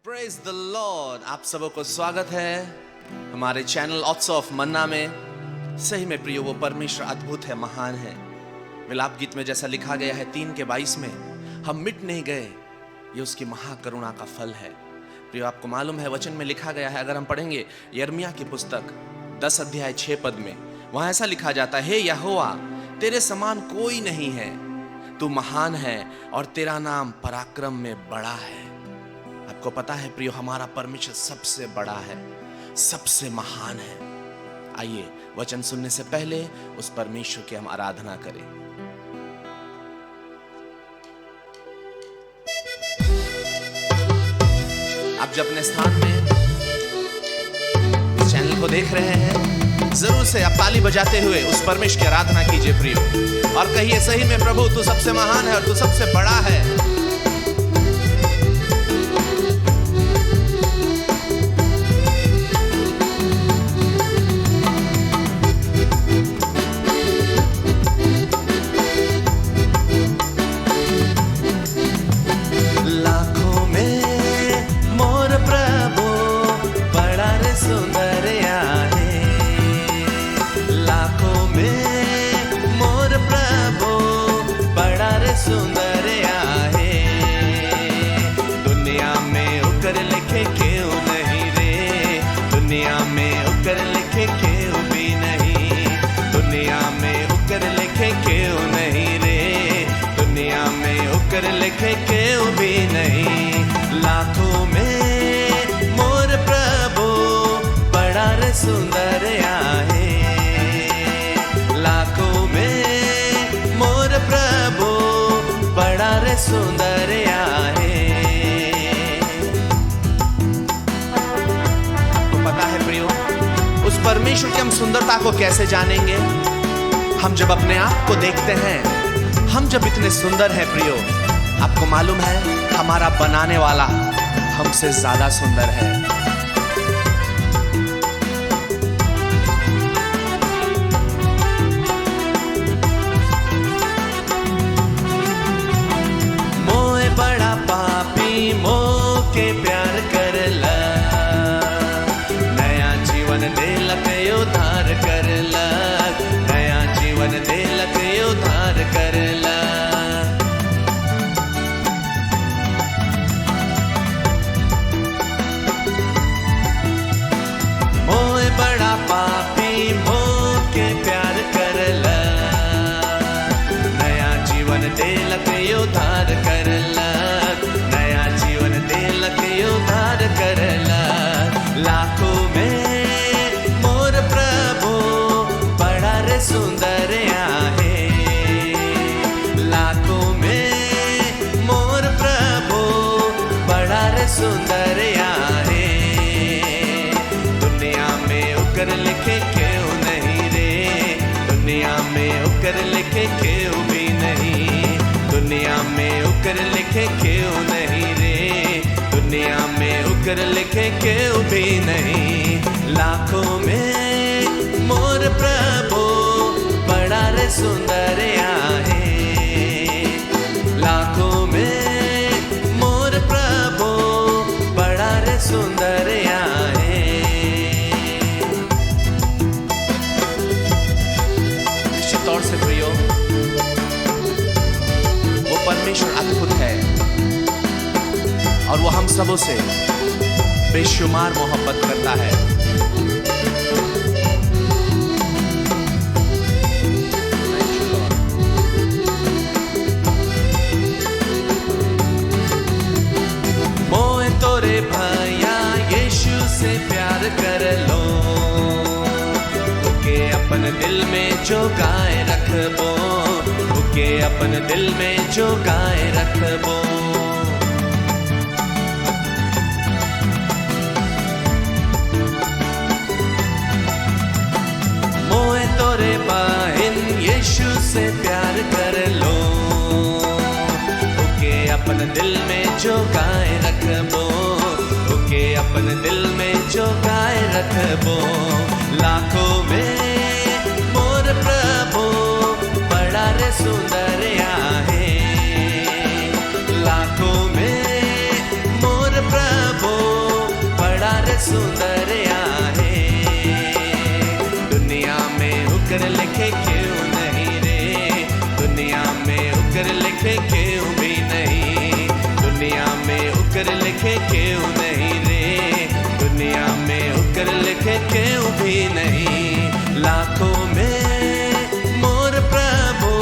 Praise the Lord. आप सबको स्वागत है हमारे चैनल ऑट्स ऑफ मन्ना में। सही में प्रियो, वो परमेश्वर अद्भुत है, महान है। विलाप गीत में जैसा लिखा गया है 3:22 में, हम मिट नहीं गए, ये उसकी महाकरुणा का फल है। प्रियो, आपको मालूम है वचन में लिखा गया है, अगर हम पढ़ेंगे यिर्मयाह की पुस्तक 10 अध्याय 6 पद में, वहां ऐसा लिखा जाता है, हे यहोवा, तेरे समान कोई नहीं है, तू महान है और तेरा नाम पराक्रम में बड़ा है। आपको पता है प्रियो, हमारा परमेश्वर सबसे बड़ा है, सबसे महान है। आइए वचन सुनने से पहले उस परमेश्वर की हम आराधना करें। आप जब अपने स्थान में इस चैनल को देख रहे हैं, जरूर से आप ताली बजाते हुए उस परमेश्वर की आराधना कीजिए प्रियो, और कहिए, सही में प्रभु तू सबसे महान है और तू सबसे बड़ा है। क्यों भी नहीं, लाखों में मोर प्रभु बड़ा रे सुंदर आहे। लाखों में मोर प्रभु बड़ा रे सुंदर आहे। आपको पता है प्रियो, उस परमेश्वर की हम सुंदरता को कैसे जानेंगे? हम जब अपने आप को देखते हैं, हम जब इतने सुंदर हैं प्रियो, आपको मालूम है हमारा बनाने वाला हमसे ज्यादा सुंदर है। मोए बड़ा पापी मोह के प्यार करला, नया जीवन देलक उद्धार करला, नया जीवन देलक उद्धार करला। उद्धार करला, नया जीवन देलक उद्धार करला। लाखों में मोर प्रभु बड़ा रे सुंदर आहे। लाखों में मोर प्रभु बड़ा रे सुंदर आहे। दुनिया में उकर लिखे क्यों नहीं रे, दुनिया में उकर लिखे क्यों भी नहीं, दुनिया में उकर लिखे क्यों नहीं रे, दुनिया में उकर लिखे क्यों भी नहीं। लाखों में मोर प्रभु बड़ा रे सुंदर आहे। लाखों में मोर प्रभु बड़ा रे सुंदर आहे। निश्चित तौर से प्रियो, परमेश्वर अद्भुत है और वो हम सबों से बेशुमार मोहब्बत करता है। मोए तोरे भैया यीशु से प्यार कर लो, ओके अपन दिल में जो गाए रखबो, के अपन दिल में जो गाए रखबो। मोए तोरे बहन यीशु से प्यार कर लो, ओके अपन दिल में जो गाए रखबो, ओके अपन दिल में जो गाए रखबो। लाखों में मोर प्रभु बड़ा रे सुंदर आहे। लाखों में मोर प्रभु सुंदर आहे। दुनिया में उकर लिखे क्यों नहीं रे, दुनिया में उकर लिखे क्यों भी नहीं, दुनिया में उकर लिखे क्यों नहीं रे, दुनिया में उकर लिखे क्यों भी नहीं। लाखों में मोर प्रभु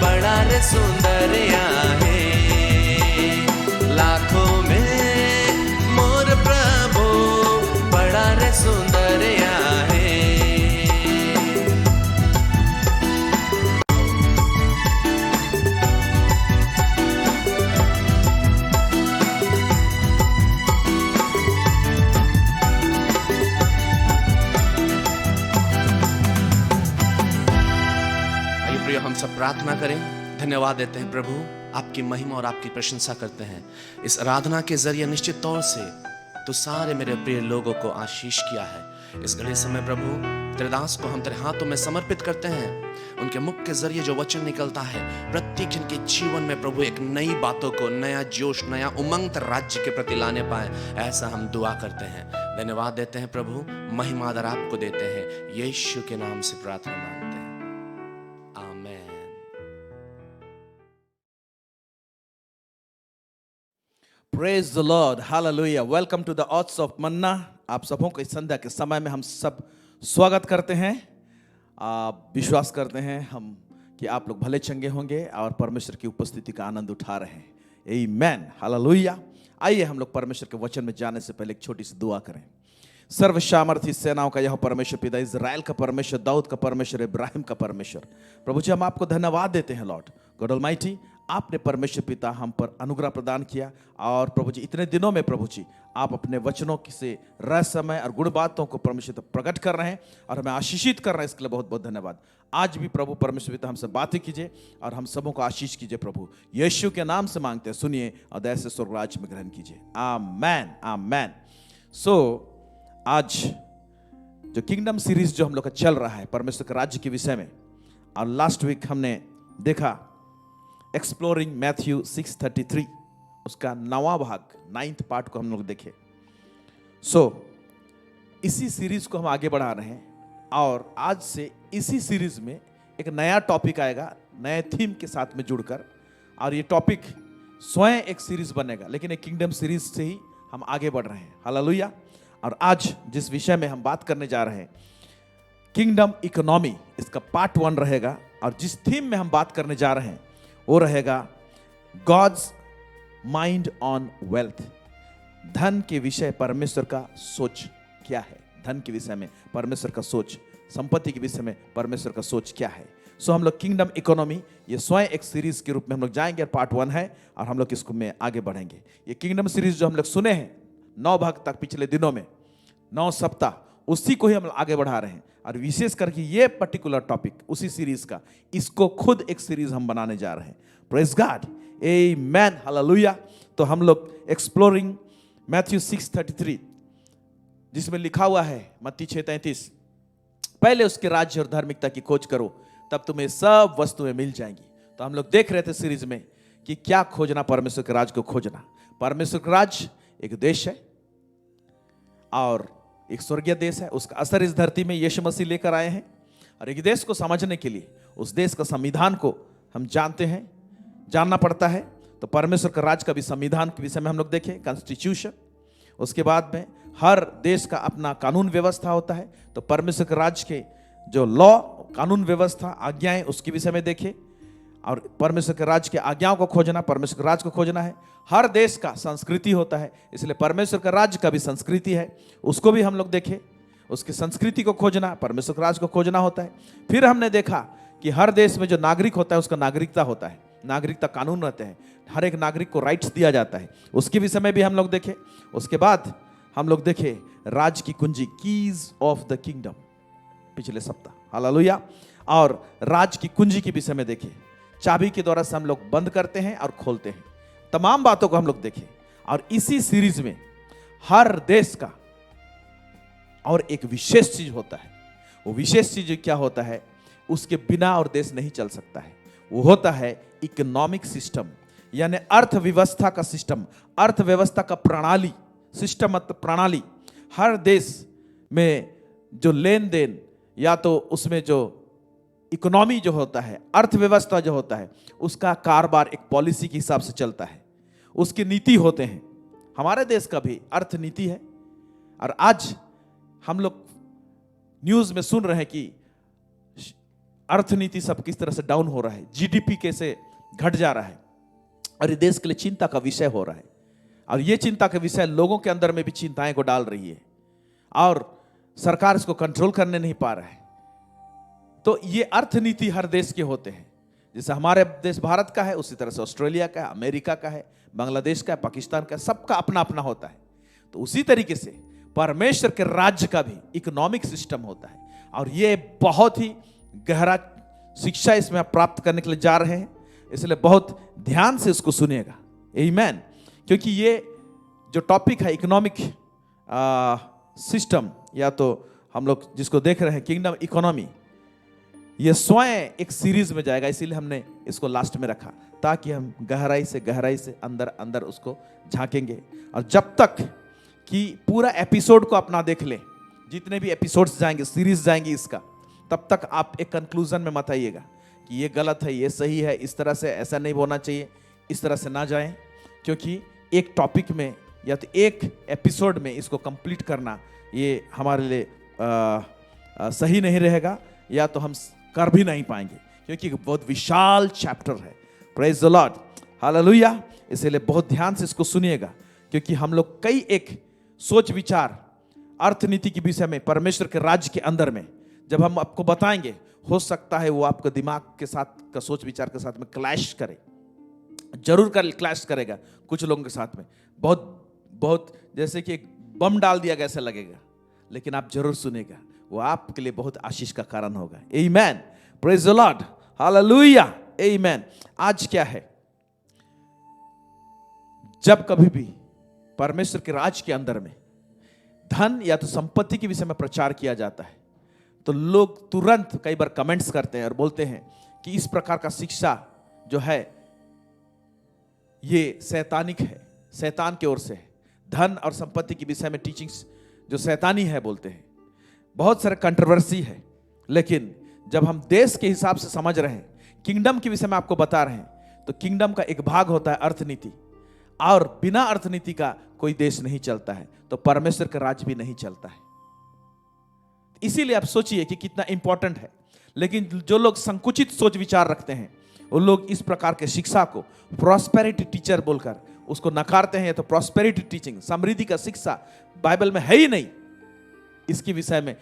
बड़ा रे सुंदर आहे, लाखों में मोर प्रभु बड़ा रे सुंदर आहे। हम सब प्रार्थना करें। धन्यवाद देते हैं प्रभु, आपकी महिमा और आपकी प्रशंसा करते हैं। इस आराधना के जरिए निश्चित तौर से तो सारे मेरे प्रिय लोगों को आशीष किया है। इस घड़ी समय प्रभु तेरे दास को हम तेरे हाथों में समर्पित करते हैं। उनके मुख के जरिए जो वचन निकलता है प्रत्येक जन के जीवन में प्रभु एक नई बातों को, नया जोश, नया उमंग राज्य के प्रति लाने पाए, ऐसा हम दुआ करते हैं। धन्यवाद देते हैं प्रभु, महिमा आदर आपको देते हैं। यीशु के नाम से प्रार्थना मांगते हैं, आमेन। Praise the Lord, hallelujah. Welcome to the Odds of Manna. आप सबों को इस संध्या के समय में हम सब स्वागत करते हैं। विश्वास करते हैं हम कि आप लोग भले चंगे होंगे और परमेश्वर की उपस्थिति का आनंद उठा रहे हैं। आमेन, हालेलुया। आइए हम लोग परमेश्वर के वचन में जाने से पहले एक छोटी सी दुआ करें। सर्वसामर्थी सेनाओं का यह परमेश्वर, पिता इज़राइल का परमेश्वर, दाऊद का परमेश्वर, इब्राहिम का परमेश्वर, प्रभु जी हम आपको धन्यवाद देते हैं। लॉर्ड गॉड ऑलमाइटी, आपने परमेश्वर पिता हम पर अनुग्रह प्रदान किया और प्रभु जी इतने दिनों में प्रभु जी आप अपने वचनों से रहस्यमय और गुण बातों को परमेश्वर पिता प्रकट कर रहे हैं और हमें आशीषित कर रहे हैं। इसके लिए बहुत बहुत धन्यवाद। आज भी प्रभु परमेश्वर पिता हमसे बातें कीजिए और हम सबों को आशीष कीजिए। प्रभु यीशु के नाम से मांगते हैं, सुनिए और दया से स्वर्ग राज्य में ग्रहण कीजिए। आमेन, आमेन। आज जो किंगडम सीरीज जो हम लोग का चल रहा है परमेश्वर के राज्य के विषय में, और लास्ट वीक हमने देखा एक्सप्लोरिंग मैथ्यू 6:33, उसका 9वां भाग, 9th पार्ट को हम लोग देखे। इसी सीरीज को हम आगे बढ़ा रहे हैं और आज से इसी सीरीज में एक नया टॉपिक आएगा, नए थीम के साथ में जुड़कर, और ये टॉपिक स्वयं एक सीरीज बनेगा, लेकिन एक किंगडम सीरीज से ही हम आगे बढ़ रहे हैं। हालेलुया। और आज जिस विषय में हम बात करने जा रहे हैं किंगडम इकोनॉमी, इसका पार्ट 1 रहेगा, और जिस थीम में हम बात करने जा रहे हैं वो रहेगा गॉड्स माइंड ऑन वेल्थ। धन के विषय परमेश्वर का सोच क्या है, धन के विषय में परमेश्वर का सोच, संपत्ति के विषय में परमेश्वर का सोच क्या है। हम लोग किंगडम इकोनॉमी, ये स्वयं एक सीरीज के रूप में हम लोग जाएंगे। पार्ट 1 है और हम लोग इसको में आगे बढ़ेंगे। ये किंगडम सीरीज जो हम लोग सुने हैं 9 भाग तक पिछले दिनों में, 9 सप्ताह, उसी को ही हम आगे बढ़ा रहे हैं। और विशेष करके ये पर्टिकुलर टॉपिक उसी सीरीज का, इसको खुद एक सीरीज हम बनाने जा रहे हैं। प्रेज गॉड, आमेन, हालेलुया। तो हम लोग एक्सप्लोरिंग मैथ्यू 6:33, जिसमें लिखा हुआ है मत्ती 6:33, पहले उसके राज्य और धार्मिकता की खोज करो तब तुम्हें सब वस्तुएं मिल जाएंगी। तो हम लोग देख रहे थे सीरीज में कि क्या खोजना, परमेश्वर के राज्य को खोजना। परमेश्वर का राज्य एक देश है और एक स्वर्गीय देश है, उसका असर इस धरती में यीशु मसीह लेकर आए हैं। और एक देश को समझने के लिए उस देश का संविधान को हम जानते हैं, जानना पड़ता है। तो परमेश्वर का राज्य का भी संविधान के विषय में हम लोग देखें, कॉन्स्टिट्यूशन। उसके बाद में हर देश का अपना कानून व्यवस्था होता है। तो परमेश्वर के राज्य के जो लॉ, कानून व्यवस्था, आज्ञाएं, उसके विषय में देखें। और परमेश्वर के राज्य के आज्ञाओं को खोजना, परमेश्वर के राज्य को खोजना है। हर देश का संस्कृति होता है, इसलिए परमेश्वर का राज्य का भी संस्कृति है, उसको भी हम लोग देखें। उसकी संस्कृति को खोजना, परमेश्वर के राज्य को खोजना होता है। फिर हमने देखा कि हर देश में जो नागरिक होता है उसका नागरिकता होता है, नागरिकता कानून रहते हैं, हर एक नागरिक को राइट्स दिया जाता है, उसके विषय में भी हम लोग देखे। उसके बाद हम लोग देखे राज की कुंजी, कीज ऑफ द किंगडम, पिछले सप्ताह, हालेलुया। और राज की कुंजी के विषय में देखे, चाबी के द्वारा से हम लोग बंद करते हैं और खोलते हैं। तमाम बातों को हम लोग देखें। और इसी सीरीज में हर देश का और एक विशेष चीज होता है। वो विशेष चीज क्या होता है, उसके बिना और देश नहीं चल सकता है। वो होता है इकोनॉमिक सिस्टम, यानी अर्थव्यवस्था का सिस्टम, अर्थव्यवस्था का प्रणाली, सिस्टम मतलब प्रणाली। हर देश में जो लेन देन या तो उसमें जो इकोनॉमी जो होता है, अर्थव्यवस्था जो होता है, उसका कारोबार एक पॉलिसी के हिसाब से चलता है, उसकी नीति होते हैं। हमारे देश का भी अर्थ नीति है। और आज हम लोग न्यूज़ में सुन रहे हैं कि अर्थनीति सब किस तरह से डाउन हो रहा है, जीडीपी कैसे घट जा रहा है, और ये देश के लिए चिंता का विषय हो रहा है। और ये चिंता का विषय लोगों के अंदर में भी चिंताएं को डाल रही है और सरकार इसको कंट्रोल करने नहीं पा रहा है। तो ये अर्थनीति हर देश के होते हैं। जैसे हमारे देश भारत का है, उसी तरह से ऑस्ट्रेलिया का है, अमेरिका का है, बांग्लादेश का है, पाकिस्तान का है, सबका अपना अपना होता है। तो उसी तरीके से परमेश्वर के राज्य का भी इकोनॉमिक सिस्टम होता है। और ये बहुत ही गहरा शिक्षा इसमें आप प्राप्त करने के लिए जा रहे हैं, इसलिए बहुत ध्यान से इसको सुनिएगा। आमीन। क्योंकि ये जो टॉपिक है इकोनॉमिक सिस्टम, या तो हम लोग जिसको देख रहे हैं किंगडम इकोनॉमी, ये स्वयं एक सीरीज में जाएगा। इसीलिए हमने इसको लास्ट में रखा ताकि हम गहराई से अंदर अंदर उसको झांकेंगे। और जब तक कि पूरा एपिसोड को अपना देख लें, जितने भी एपिसोड्स जाएंगे, सीरीज जाएंगी इसका, तब तक आप एक कंक्लूजन में मत आइएगा कि ये गलत है, ये सही है, इस तरह से ऐसा नहीं होना चाहिए, इस तरह से ना जाएं। क्योंकि एक टॉपिक में या तो एक एपिसोड में इसको कंप्लीट करना ये हमारे लिए सही नहीं रहेगा, या तो हम कर भी नहीं पाएंगे, क्योंकि बहुत विशाल चैप्टर है। Praise the Lord, hallelujah. इसलिए बहुत ध्यान से इसको सुनिएगा, क्योंकि हम लोग कई एक सोच विचार अर्थनीति के विषय में परमेश्वर के राज्य के अंदर में जब हम आपको बताएंगे, हो सकता है वो आपके दिमाग के साथ का सोच विचार के साथ में क्लैश करे, जरूर क्लैश करेगा कुछ लोगों के साथ में। बहुत जैसे कि एक बम डाल दिया गया ऐसा लगेगा, लेकिन आप जरूर सुनेगा, वो आपके लिए बहुत आशीष का कारण होगा। आमीन। प्रेज द लॉर्ड, हालेलुया, आमीन। आज क्या है, जब कभी भी परमेश्वर के राज के अंदर में धन या तो संपत्ति के विषय में प्रचार किया जाता है, तो लोग तुरंत कई बार कमेंट्स करते हैं और बोलते हैं कि इस प्रकार का शिक्षा जो है ये शैतानिक है, शैतान की ओर से है। धन और संपत्ति के विषय में टीचिंग्स जो शैतानी है बोलते हैं। बहुत सारे कंट्रोवर्सी है, लेकिन जब हम देश के हिसाब से समझ रहे हैं, किंगडम के विषय में आपको बता रहे हैं, तो किंगडम का एक भाग होता है अर्थनीति, और बिना अर्थनीति का कोई देश नहीं चलता है, तो परमेश्वर का राज्य भी नहीं चलता है। इसीलिए आप सोचिए कि कितना इंपॉर्टेंट है। लेकिन जो लोग संकुचित सोच विचार रखते हैं, वो लोग इस प्रकार के शिक्षा को प्रॉस्पेरिटी टीचर बोलकर उसको नकारते हैं। तो प्रॉस्पेरिटी टीचिंग, समृद्धि का शिक्षा बाइबल में है ही नहीं। इसके विषय में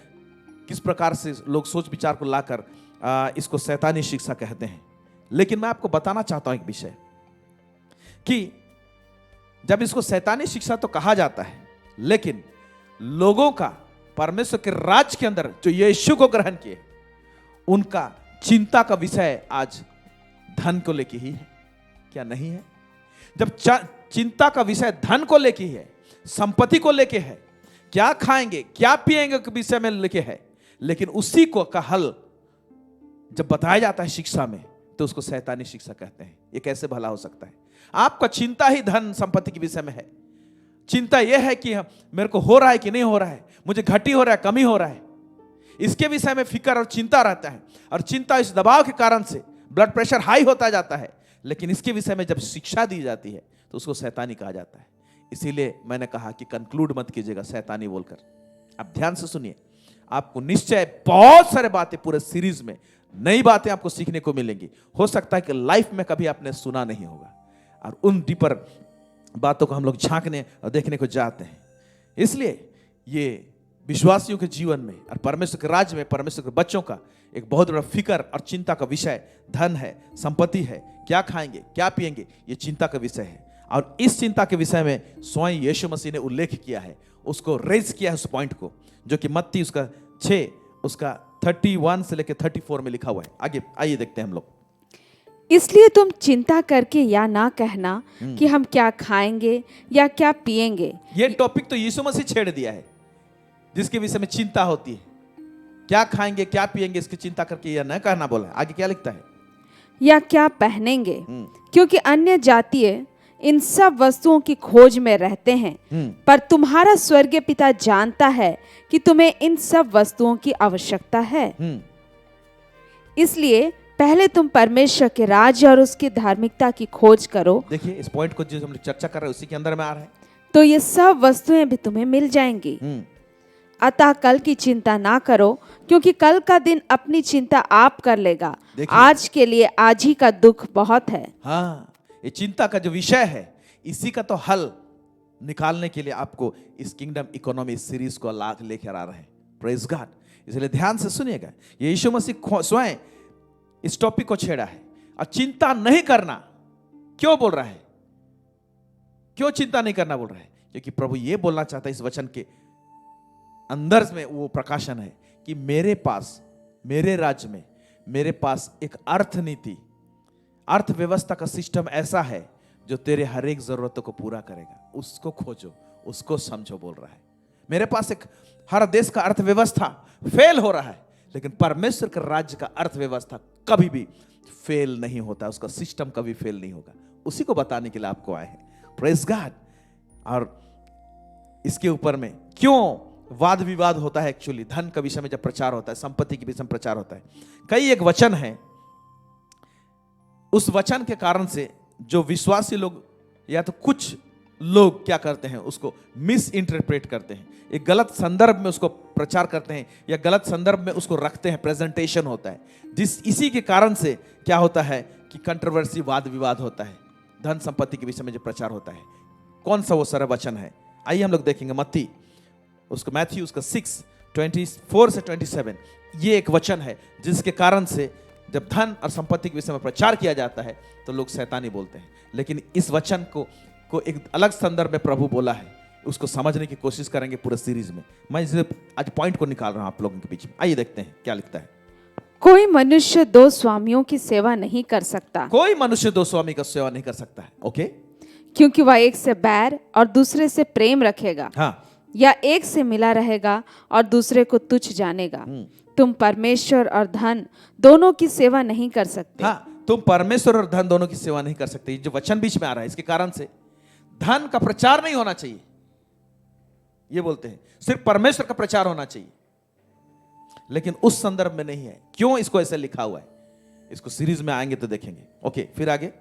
किस प्रकार से लोग सोच विचार को लाकर इसको शैतानी शिक्षा कहते हैं। लेकिन मैं आपको बताना चाहता हूं एक विषय, कि जब इसको शैतानी शिक्षा तो कहा जाता है, लेकिन लोगों का परमेश्वर के राज्य के अंदर जो यीशु को ग्रहण किए, उनका चिंता का विषय आज धन को लेके ही है, क्या नहीं है? जब चिंता का विषय धन को लेके है, संपत्ति को लेके है, क्या खाएंगे क्या पिएंगे के विषय में लेके है, लेकिन उसी को का हल जब बताया जाता है शिक्षा में, तो उसको शैतानी शिक्षा कहते हैं। ये कैसे भला हो सकता है? आपका चिंता ही धन संपत्ति के विषय में है। चिंता यह है कि मेरे को हो रहा है कि नहीं हो रहा है, मुझे घटी हो रहा है, कमी हो रहा है, इसके विषय में फिक्र और चिंता रहता है। और चिंता इस दबाव के कारण से ब्लड प्रेशर हाई होता जाता है। लेकिन इसके विषय में जब शिक्षा दी जाती है, तो उसको शैतानी कहा जाता है। इसीलिए मैंने कहा कि कंक्लूड मत कीजिएगा शैतानी बोलकर। आप ध्यान से सुनिए, आपको निश्चय बहुत सारे बातें पूरे सीरीज में नई बातें आपको सीखने को मिलेंगी। हो सकता है कि लाइफ में कभी आपने सुना नहीं होगा, और उन डीपर बातों को हम लोग झांकने और देखने को जाते हैं। इसलिए ये विश्वासियों के जीवन में और परमेश्वर के राज्य में परमेश्वर के बच्चों का एक बहुत बड़ा फिक्र और चिंता का विषय धन है, संपत्ति है, क्या खाएंगे क्या पिएंगे, ये चिंता का विषय है। और इस चिंता के विषय में स्वयं यीशु मसीह ने उल्लेख किया है, उसको रेज किया है उस पॉइंट को, जो कि मत्ती उसका 6 उसका 31 से लेकर 34 में लिखा हुआ है। आगे आइए देखते हैं हम लोग। इसलिए तुम चिंता करके या ना कहना कि हम क्या खाएंगे या क्या पिएंगे। ये टॉपिक तो यीशु मसीह छेड़ दिया है, जिसके विषय में चिंता होती है। क्या खाएंगे क्या पिएंगे इसकी चिंता करके या न कहना बोला। आगे क्या लिखता है? या क्या पहनेंगे, क्योंकि अन्य जातीय इन सब वस्तुओं की खोज में रहते हैं, पर तुम्हारा स्वर्गीय पिता जानता है कि तुम्हें इन सब वस्तुओं की आवश्यकता है। इसलिए पहले तुम परमेश्वर के राज्य और उसकी धार्मिकता की खोज करो। देखिए इस पॉइंट को जो हम लोग चर्चा कर रहे हैं उसी के अंदर में आ रहा है। तो ये सब वस्तुएं भी तुम्हें मिल जाएंगी। अतः कल की चिंता ना करो, क्योंकि कल का दिन अपनी चिंता आप कर लेगा। आज के लिए आज ही का दुख बहुत है। हाँ, ये चिंता का जो विषय है इसी का तो हल निकालने के लिए आपको इस किंगडम इकोनॉमी सीरीज को लेकर आ रहे हैं। Praise God. इसलिए ध्यान से सुनिएगा, ये यीशु मसीह स्वयं इस टॉपिक को छेड़ा है। और चिंता नहीं करना क्यों बोल रहा है? क्यों चिंता नहीं करना बोल रहा है? क्योंकि प्रभु ये बोलना चाहता है इस वचन के अंदर में वो प्रकाशन है कि मेरे पास, मेरे राज्य में मेरे पास एक अर्थनीति, अर्थव्यवस्था का सिस्टम ऐसा है जो तेरे हर एक जरूरतों को पूरा करेगा। उसको खोजो, उसको समझो बोल रहा है। मेरे पास एक, हर देश का अर्थव्यवस्था फेल हो रहा है, लेकिन परमेश्वर के राज्य का अर्थव्यवस्था कभी भी फेल नहीं होता, उसका सिस्टम कभी फेल नहीं होगा। उसी को बताने के लिए आपको आए हैं। Praise God. और इसके ऊपर में क्यों वाद विवाद होता है? एक्चुअली धन का विषय में जब प्रचार होता है, संपत्ति के विषय में प्रचार होता है, कई एक वचन है, उस वचन के कारण से जो विश्वासी लोग या तो कुछ लोग क्या करते हैं, उसको मिस इंटरप्रेट करते हैं, एक गलत संदर्भ में उसको प्रचार करते हैं या गलत संदर्भ में उसको रखते हैं, प्रेजेंटेशन होता है, इसी के कारण से क्या होता है कि कंट्रोवर्सी, वाद विवाद होता है। धन संपत्ति के विषय में जो प्रचार होता है, कौन सा वो सारा वचन है? आइए हम लोग देखेंगे मत्ती, उसको मैथ्यू उसका 6:24 से 27। ये एक वचन है जिसके कारण से जब धन और संपत्ति के विषय में प्रचार किया जाता है तो लोग शैतानी बोलते हैं। लेकिन इस वचन को एक अलग संदर्भ में प्रभु बोला है, उसको समझने की कोशिश करेंगे पूरे सीरीज में। मैं इसे आज पॉइंट को निकाल रहा हूं आप लोगों के बीच में। आइए देखते हैं क्या लिखता है। कोई मनुष्य दो स्वामियों की सेवा नहीं कर सकता। कोई मनुष्य दो स्वामी का सेवा नहीं कर सकता है। ओके, क्योंकि वह एक से बैर और दूसरे से प्रेम रखेगा, हाँ, या एक से मिला रहेगा और दूसरे को तुच्छ जानेगा। तुम परमेश्वर और धन दोनों की सेवा नहीं कर सकते। हाँ, तुम परमेश्वर और धन दोनों की सेवा नहीं कर सकते। जो वचन बीच में आ रहा है इसके कारण से धन का प्रचार नहीं होना चाहिए, ये बोलते हैं, सिर्फ परमेश्वर का प्रचार होना चाहिए, लेकिन उस संदर्भ में नहीं है। क्यों इसको ऐसे लिखा हुआ है, इसको सीरीज में आएंगे तो देखेंगे। ओके, फिर आगे।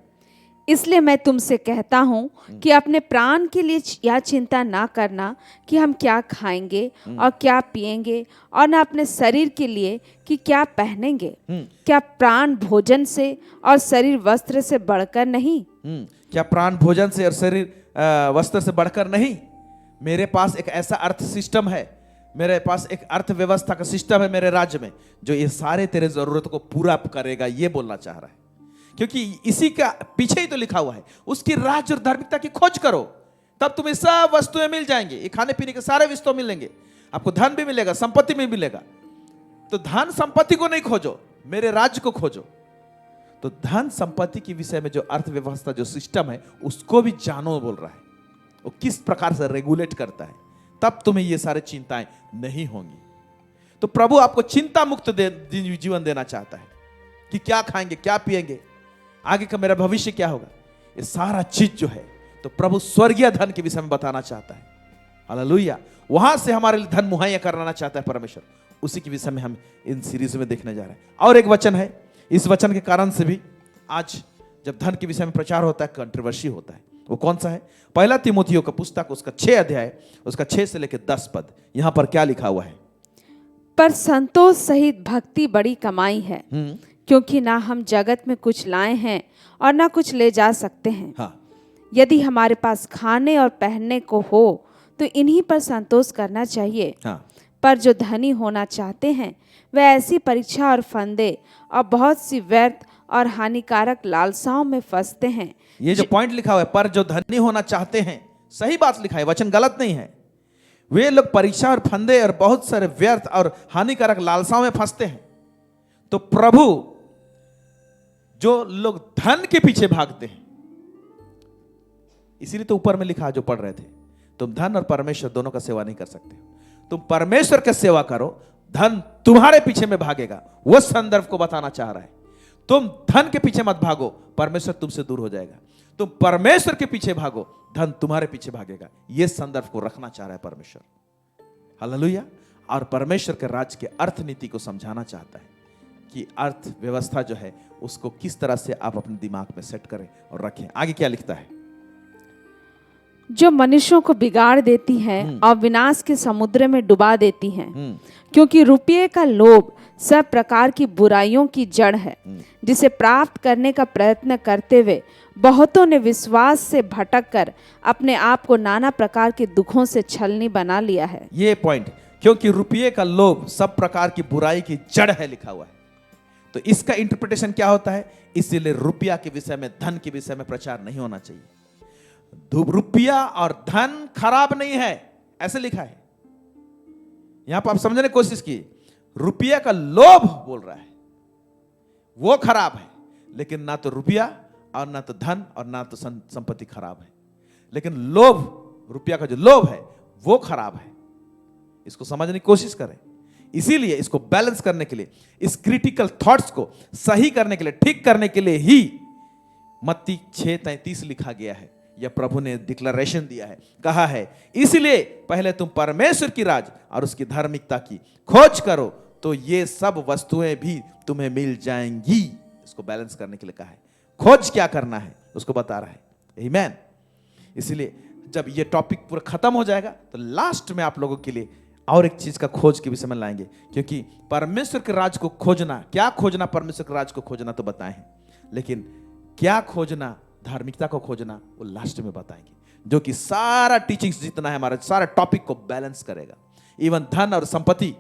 इसलिए मैं तुमसे कहता हूं कि अपने प्राण के लिए यह चिंता ना करना कि हम क्या खाएंगे और क्या पिएंगे, और ना अपने शरीर के लिए कि क्या पहनेंगे। क्या प्राण भोजन से और शरीर वस्त्र से बढ़कर नहीं? क्या प्राण भोजन से और शरीर वस्त्र से बढ़कर नहीं? मेरे पास एक ऐसा अर्थ सिस्टम है, मेरे पास एक अर्थव्यवस्था का सिस्टम है मेरे राज्य में, जो ये सारे तेरे जरूरत को पूरा करेगा, ये बोलना चाह रहा है। क्योंकि इसी का पीछे ही तो लिखा हुआ है, उसकी राज्य और धार्मिकता की खोज करो, तब तुम्हें सब वस्तुएं मिल जाएंगी। ये खाने पीने के सारे वस्तु मिलेंगे, आपको धन भी मिलेगा, संपत्ति भी मिलेगा। तो धन संपत्ति को नहीं खोजो, मेरे राज्य को खोजो। तो धन संपत्ति के विषय में जो अर्थव्यवस्था, जो सिस्टम है, उसको भी जानो बोल रहा है, वो किस प्रकार से रेगुलेट करता है, तब तुम्हें ये सारे चिंताएं नहीं होंगी। तो प्रभु आपको चिंता मुक्त जीवन देना चाहता है कि क्या खाएंगे, क्या पिएंगे, आगे का मेरा भविष्य क्या होगा, ये सारा चीज जो है तो प्रभु स्वर्गीय धन के विषय में बताना चाहता है। हालेलुया। वहां से हमारे लिए धन मुहैया कराना चाहता है परमेश्वर, उसी के विषय में हम इन सीरीज में देखने जा रहे हैं। और एक वचन है, इस वचन के कारण से भी आज जब धन के विषय में प्रचार होता है, कंट्रोवर्सी होता है। वो कौन सा है? पहला तीमुथियों का पुस्तक, उसका 6 अध्याय, उसका 6 से लेकर 10 पद। यहां पर क्या लिखा हुआ है? पर संतोष सहित भक्ति बड़ी कमाई है, क्योंकि ना हम जगत में कुछ लाए हैं और ना कुछ ले जा सकते हैं। हाँ। यदि हमारे पास खाने और पहनने को हो तो इन्हीं पर संतोष करना चाहिए। हाँ। पर जो धनी होना चाहते हैं वे ऐसी परीक्षा और फंदे और बहुत सी व्यर्थ और हानिकारक लालसाओं में फंसते हैं। ये जो पॉइंट लिखा हुआ है, पर जो धनी होना चाहते हैं, सही बात लिखा है, वचन गलत नहीं है। वे लोग परीक्षा और फंदे और बहुत सारे व्यर्थ और हानिकारक लालसाओं में फंसते हैं। तो प्रभु, जो लोग धन के पीछे भागते हैं, इसीलिए तो ऊपर में लिखा जो पढ़ रहे थे, तुम धन और परमेश्वर दोनों का सेवा नहीं कर सकते। तुम परमेश्वर की सेवा करो, धन तुम्हारे पीछे में भागेगा। वो संदर्भ को बताना चाह रहा है। तुम धन के पीछे मत भागो, परमेश्वर तुमसे दूर हो जाएगा। तुम परमेश्वर के पीछे भागो, धन तुम्हारे पीछे भागेगा। यह संदर्भ को रखना चाह रहा है परमेश्वर। हालेलुया। और परमेश्वर के राज्य के अर्थ नीति को समझाना चाहता है कि अर्थ व्यवस्था जो है उसको किस तरह से आप अपने दिमाग में सेट करें और रखें। आगे क्या लिखता है? जो मनुष्यों को बिगाड़ देती है और विनाश के समुद्र में डुबा देती है, क्योंकि रुपये का लोभ सब प्रकार की बुराइयों की जड़ है, जिसे प्राप्त करने का प्रयत्न करते हुए बहुतों ने विश्वास से भटक कर अपने आप को नाना प्रकार के दुखों से छलनी बना लिया है। ये पॉइंट, क्योंकि रुपये का लोभ सब प्रकार की बुराई की जड़ है, लिखा हुआ है। तो इसका इंटरप्रिटेशन क्या होता है? इसीलिए रुपया के विषय में, धन के विषय में प्रचार नहीं होना चाहिए। रुपया और धन खराब नहीं है, ऐसे लिखा है। यहां पर आप समझने की कोशिश की, रुपया का लोभ बोल रहा है वो खराब है, लेकिन ना तो रुपया और ना तो धन और ना तो संपत्ति खराब है, लेकिन लोभ, रुपया का जो लोभ है वो खराब है। इसको समझने की कोशिश करें। इसीलिए इसको बैलेंस करने के लिए, इस क्रिटिकल थॉट्स को सही करने के लिए, ठीक करने के लिए ही मत्ती 6:33 लिखा गया है, या प्रभु ने डिक्लेरेशन दिया है, कहा है, इसलिए पहले तुम परमेश्वर की राज और उसकी धार्मिकता की खोज करो तो ये सब वस्तुएं भी तुम्हें मिल जाएंगी। इसको बैलेंस करने के लिए कहा है। खोज क्या करना है उसको बता रहा है। आमीन। इसलिए जब ये टॉपिक पूरा खत्म हो जाएगा तो लास्ट में आप लोगों के लिए और एक चीज का खोज के विषय में लाएंगे, क्योंकि परमेश्वर के राज को खोजना, क्या खोजना, परमेश्वर के राज को खोजना तो बताए हैं, लेकिन क्या खोजना, धार्मिकता को खोजना, वो लास्ट में बताएंगे, जो कि सारा टीचिंग्स जितना है हमारा, सारा टॉपिक को बैलेंस करेगा। इवन धन और संपत्ति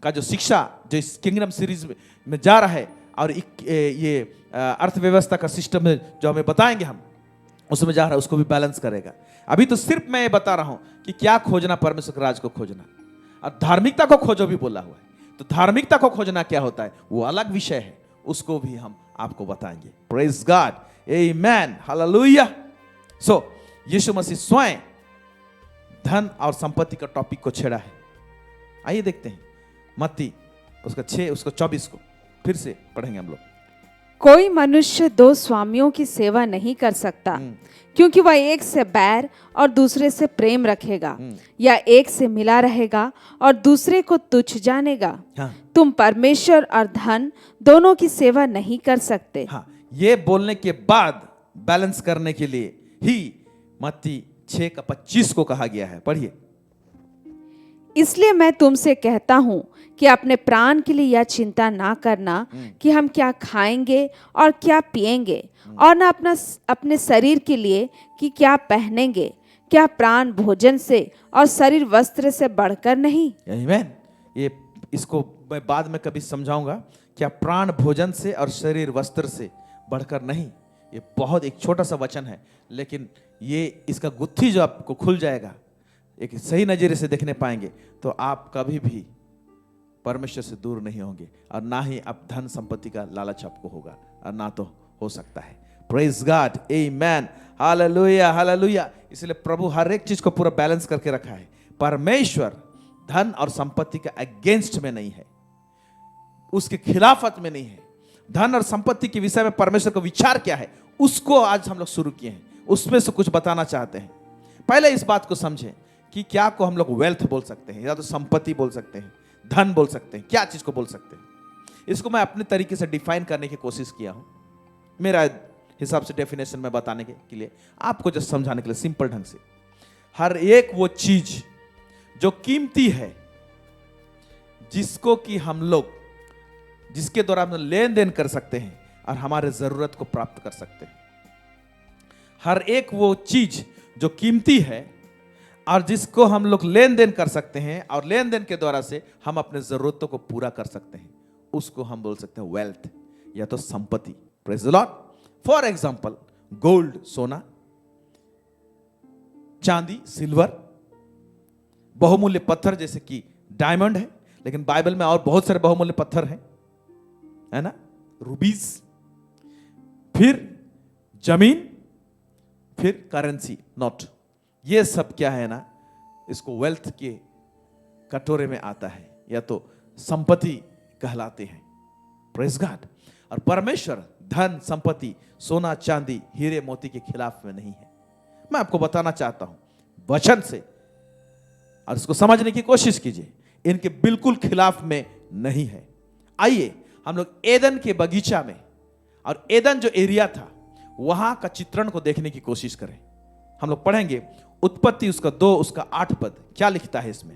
का जो शिक्षा जो इस किंगडम सीरीज में जा रहा है, और ये अर्थव्यवस्था का सिस्टम में जो हमें बताएंगे हम, उसमें जा रहा है, उसको भी बैलेंस करेगा। अभी तो सिर्फ मैं ये बता रहा हूं कि क्या खोजना, परमेश्वर के राज को खोजना, और धार्मिकता को खोजो भी बोला हुआ है। तो धार्मिकता को खोजना क्या होता है वो अलग विषय है, उसको भी हम आपको बताएंगे। प्रेज गॉड, आमेन, हालेलुया। सो यीशु मसीह स्वयं धन और संपत्ति का टॉपिक को छेड़ा है। आइए देखते हैं मत्ती उसका 6 उसका 24 को फिर से पढ़ेंगे हम लोग। कोई मनुष्य दो स्वामियों की सेवा नहीं कर सकता, क्योंकि वह एक से बैर और दूसरे से प्रेम रखेगा, या एक से मिला रहेगा और दूसरे को तुच्छ जानेगा। हाँ। तुम परमेश्वर और धन दोनों की सेवा नहीं कर सकते। हाँ, ये बोलने के बाद बैलेंस करने के लिए ही मत्ती 6:25 को कहा गया है। पढ़िए। इसलिए मैं तुमसे कहता हूँ कि अपने प्राण के लिए यह चिंता ना करना कि हम क्या खाएंगे और क्या पिएंगे, और ना अपने शरीर के लिए कि क्या पहनेंगे। क्या प्राण भोजन से और शरीर वस्त्र से बढ़कर नहीं? आमीन। ये इसको मैं बाद में कभी समझाऊंगा। क्या प्राण भोजन से और शरीर वस्त्र से बढ़कर नहीं? ये बहुत एक छोटा सा वचन है, लेकिन ये इसका गुत्थी जो आपको खुल जाएगा, एक सही नजरिए से देखने पाएंगे, तो आप कभी भी परमेश्वर से दूर नहीं होंगे, और ना ही आप धन संपत्ति का लालच आपको होगा, और ना तो हो सकता है। प्रेज गॉड, आमेन, हालेलुया, हालेलुया। इसलिए प्रभु हर एक चीज को पूरा बैलेंस करके रखा है। परमेश्वर धन और संपत्ति का अगेंस्ट में नहीं है, उसके खिलाफत में नहीं है। धन और संपत्ति के विषय में परमेश्वर का विचार क्या है उसको आज हम लोग शुरू किए हैं, उसमें से कुछ बताना चाहते हैं। पहले इस बात को समझें कि क्या को हम लोग वेल्थ बोल सकते हैं, या तो संपत्ति बोल सकते हैं, धन बोल सकते हैं, क्या चीज को बोल सकते हैं। इसको मैं अपने तरीके से डिफाइन करने की कोशिश किया हूं, मेरा हिसाब से डेफिनेशन में बताने के लिए, आपको जस्ट समझाने के लिए सिंपल ढंग से। हर एक वो चीज जो कीमती है, जिसको कि हम लोग, जिसके द्वारा हम लेन देन कर सकते हैं और हमारे जरूरत को प्राप्त कर सकते हैं। हर एक वो चीज जो कीमती है और जिसको हम लोग लेन देन कर सकते हैं, और लेन देन के द्वारा से हम अपने जरूरतों को पूरा कर सकते हैं, उसको हम बोल सकते हैं वेल्थ, या तो संपत्ति। Praise the Lord. For example, gold, सोना, चांदी, सिल्वर, बहुमूल्य पत्थर जैसे कि डायमंड है, लेकिन बाइबल में और बहुत सारे बहुमूल्य पत्थर हैं, है ना, रूबीज, फिर जमीन, फिर करेंसी, नोट। ये सब क्या है ना, इसको वेल्थ के कटोरे में आता है, या तो संपत्ति कहलाते हैं। Praise God. और परमेश्वर धन संपत्ति, सोना चांदी, हीरे मोती के खिलाफ में नहीं है। मैं आपको बताना चाहता हूं वचन से, और इसको समझने की कोशिश कीजिए, इनके बिल्कुल खिलाफ में नहीं है। आइए हम लोग एदन के बगीचा में, और एदन जो एरिया था वहां का चित्रण को देखने की कोशिश करें। हम लोग पढ़ेंगे उत्पत्ति उसका 2 उसका 8 पद। क्या लिखता है इसमें?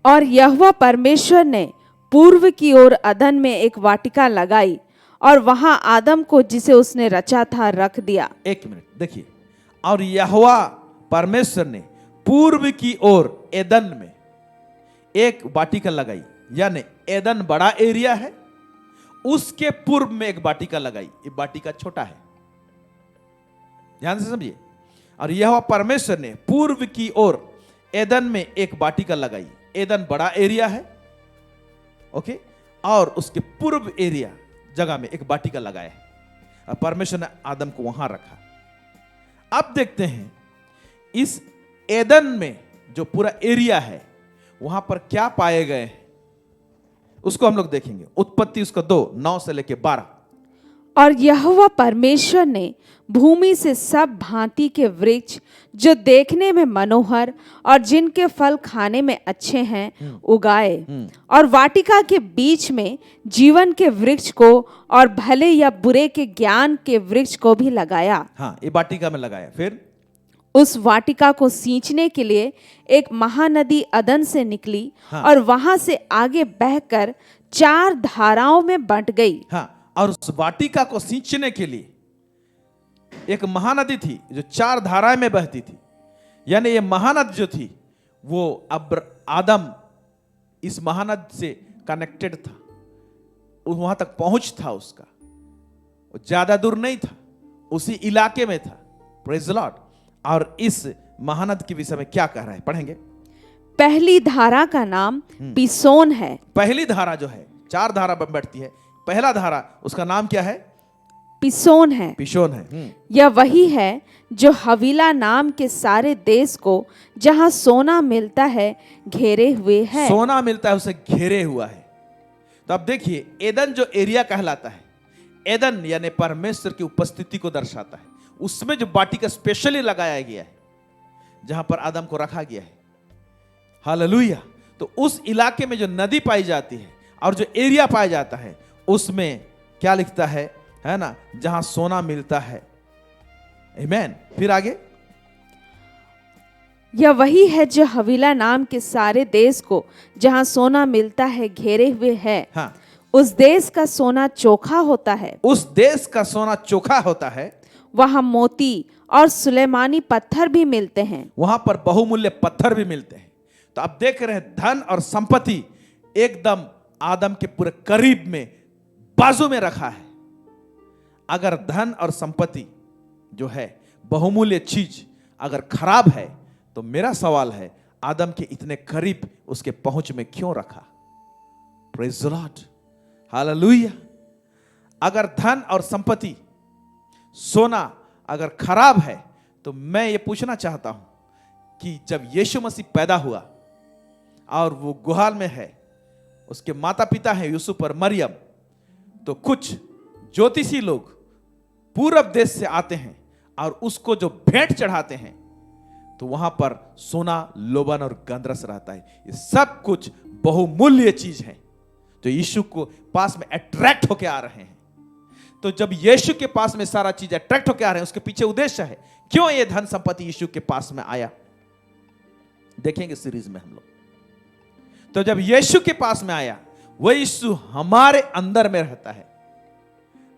और यहोवा परमेश्वर ने पूर्व की ओर अदन में एक वाटिका लगाई और वहां आदम को जिसे उसने रचा था रख दिया। एक मिनट देखिए, और यहोवा परमेश्वर ने पूर्व की ओर एदन में एक वाटिका लगाई, यानी एदन बड़ा एरिया है, उसके पूर्व में एक वाटिका लगाई। ये वाटिका छोटा है, ध्यान से समझिए। और यहोवा परमेश्वर ने पूर्व की ओर एदन में एक वाटिका लगाई। एदन बड़ा एरिया है, ओके, और उसके पूर्व एरिया जगह में एक वाटिका लगाया है, और परमेश्वर ने आदम को वहां रखा। अब देखते हैं इस एदन में जो पूरा एरिया है वहां पर क्या पाए गए हैं, उसको हम लोग देखेंगे। उत्पत्ति उसका 2:9 से लेके 12। और यहोवा परमेश्वर ने भूमि से सब भांति के वृक्ष जो देखने में मनोहर और जिनके फल खाने में अच्छे हैं उगाए, और वाटिका के बीच में जीवन के वृक्ष को और भले या बुरे के ज्ञान के वृक्ष को भी लगाया। हाँ, ये वाटिका में लगाया। फिर उस वाटिका को सींचने के लिए एक महानदी अदन से निकली, हाँ। और वहां से आगे बहकर 4 धाराओं में बंट गई। हाँ, और उस वाटिका को सींचने के लिए एक महानदी थी जो 4 धाराएं में बहती थी। यानी ये महानदी जो थी वो आदम इस महानदी से कनेक्टेड था, वहां तक पहुंच था उसका, वो ज्यादा दूर नहीं था, उसी इलाके में था। Praise the Lord. और इस महानदी के विषय में क्या कह रहा है, पढ़ेंगे। पहली धारा का नाम पिसोन है। पहली धारा जो है, 4 धारा में बैठती है, पहला धारा उसका नाम क्या है? पिसोन है। पिशोन है। यह वही है जो हवीला नाम के सारे देश को जहां सोना मिलता है घेरे हुए है। सोना मिलता है उसे घेरे हुआ है। तो अब देखिए, एदन जो एरिया कहलाता है, एदन यानी परमेश्वर की उपस्थिति को दर्शाता है। उसमें जो वाटिका स्पेशली लगाया गया है जहां पर आदम को रखा गया है, हालेलुया। तो उस इलाके में जो नदी पाई जाती है और जो एरिया पाया जाता है उसमें क्या लिखता है ना, जहां सोना मिलता है। आमीन। फिर आगे, यह वही है जो हवीला नाम के सारे देश को जहां सोना मिलता है घेरे हुए है। हाँ, उस देश का सोना चोखा होता है। उस देश का सोना चोखा होता है। वहां मोती और सुलेमानी पत्थर भी मिलते हैं। वहां पर बहुमूल्य पत्थर भी मिलते हैं। तो आप देख रहे हैं धन और संपत्ति एकदम आदम के पूरे करीब में, बाजू में रखा है। अगर धन और संपत्ति जो है, बहुमूल्य चीज अगर खराब है, तो मेरा सवाल है आदम के इतने करीब उसके पहुंच में क्यों रखा? Praise the Lord, hallelujah. अगर धन और संपत्ति, सोना अगर खराब है, तो मैं ये पूछना चाहता हूं कि जब यीशु मसीह पैदा हुआ और वो गुहाल में है, उसके माता पिता हैं यूसुफ और मरियम, तो कुछ ज्योतिषी लोग पूरब देश से आते हैं और उसको जो भेंट चढ़ाते हैं, तो वहां पर सोना, लोबन और गंधरस रहता है। ये सब कुछ बहुमूल्य चीज है जो यीशु को पास में अट्रैक्ट होके आ रहे हैं। तो जब यीशु के पास में सारा चीज अट्रैक्ट होके आ रहे हैं, उसके पीछे उद्देश्य है। क्यों ये धन संपत्ति यीशु के पास में आया, देखेंगे सीरीज में हम लोग। तो जब यीशु के पास में आया, वो यीशु हमारे अंदर में रहता है।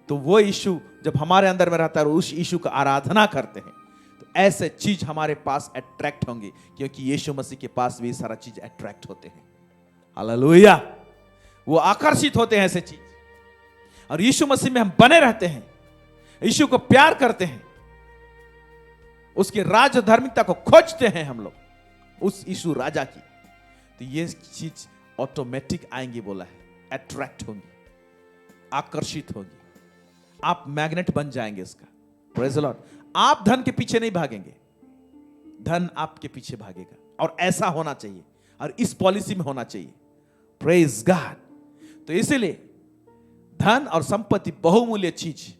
तो वो यीशु जब हमारे अंदर में रहता है और उस यीशु का आराधना करते हैं, तो ऐसे चीज हमारे पास अट्रैक्ट होंगे, क्योंकि यीशु मसीह के पास भी सारा चीज अट्रैक्ट होते हैं। हालेलुया। वो आकर्षित होते हैं ऐसे चीज, और यीशु मसीह में हम बने रहते हैं, यीशु को प्यार करते हैं, उसकी राज धार्मिकता को खोजते हैं हम लोग, उस यीशु राजा की। तो ये चीज ऑटोमेटिक आएंगी, बोला है, अट्रैक्ट होंगी, आकर्षित होंगी, आप मैग्नेट बन जाएंगे इसका। Praise the Lord. आप धन के पीछे नहीं भागेंगे, धन आपके पीछे भागेगा, और ऐसा होना चाहिए, और इस पॉलिसी में होना चाहिए। Praise God. तो इसीलिए धन और संपत्ति बहुमूल्य चीज,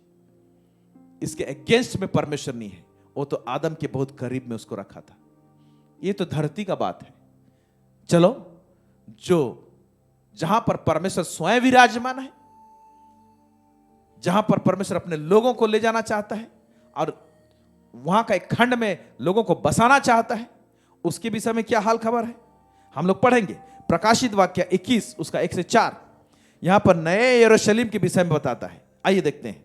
इसके अगेंस्ट में परमेश्वर नहीं है। वो तो आदम के बहुत करीब में उसको रखा था। ये तो धरती का बात है। चलो, जो जहां पर परमेश्वर स्वयं विराजमान है, जहां पर परमेश्वर अपने लोगों को ले जाना चाहता है और वहां का एक खंड में लोगों को बसाना चाहता है, उसके विषय में क्या हाल खबर है हम लोग पढ़ेंगे। प्रकाशित वाक्य 21 उसका 1 से 4 यहां पर नए यरूशलेम के विषय में बताता है। आइए देखते हैं।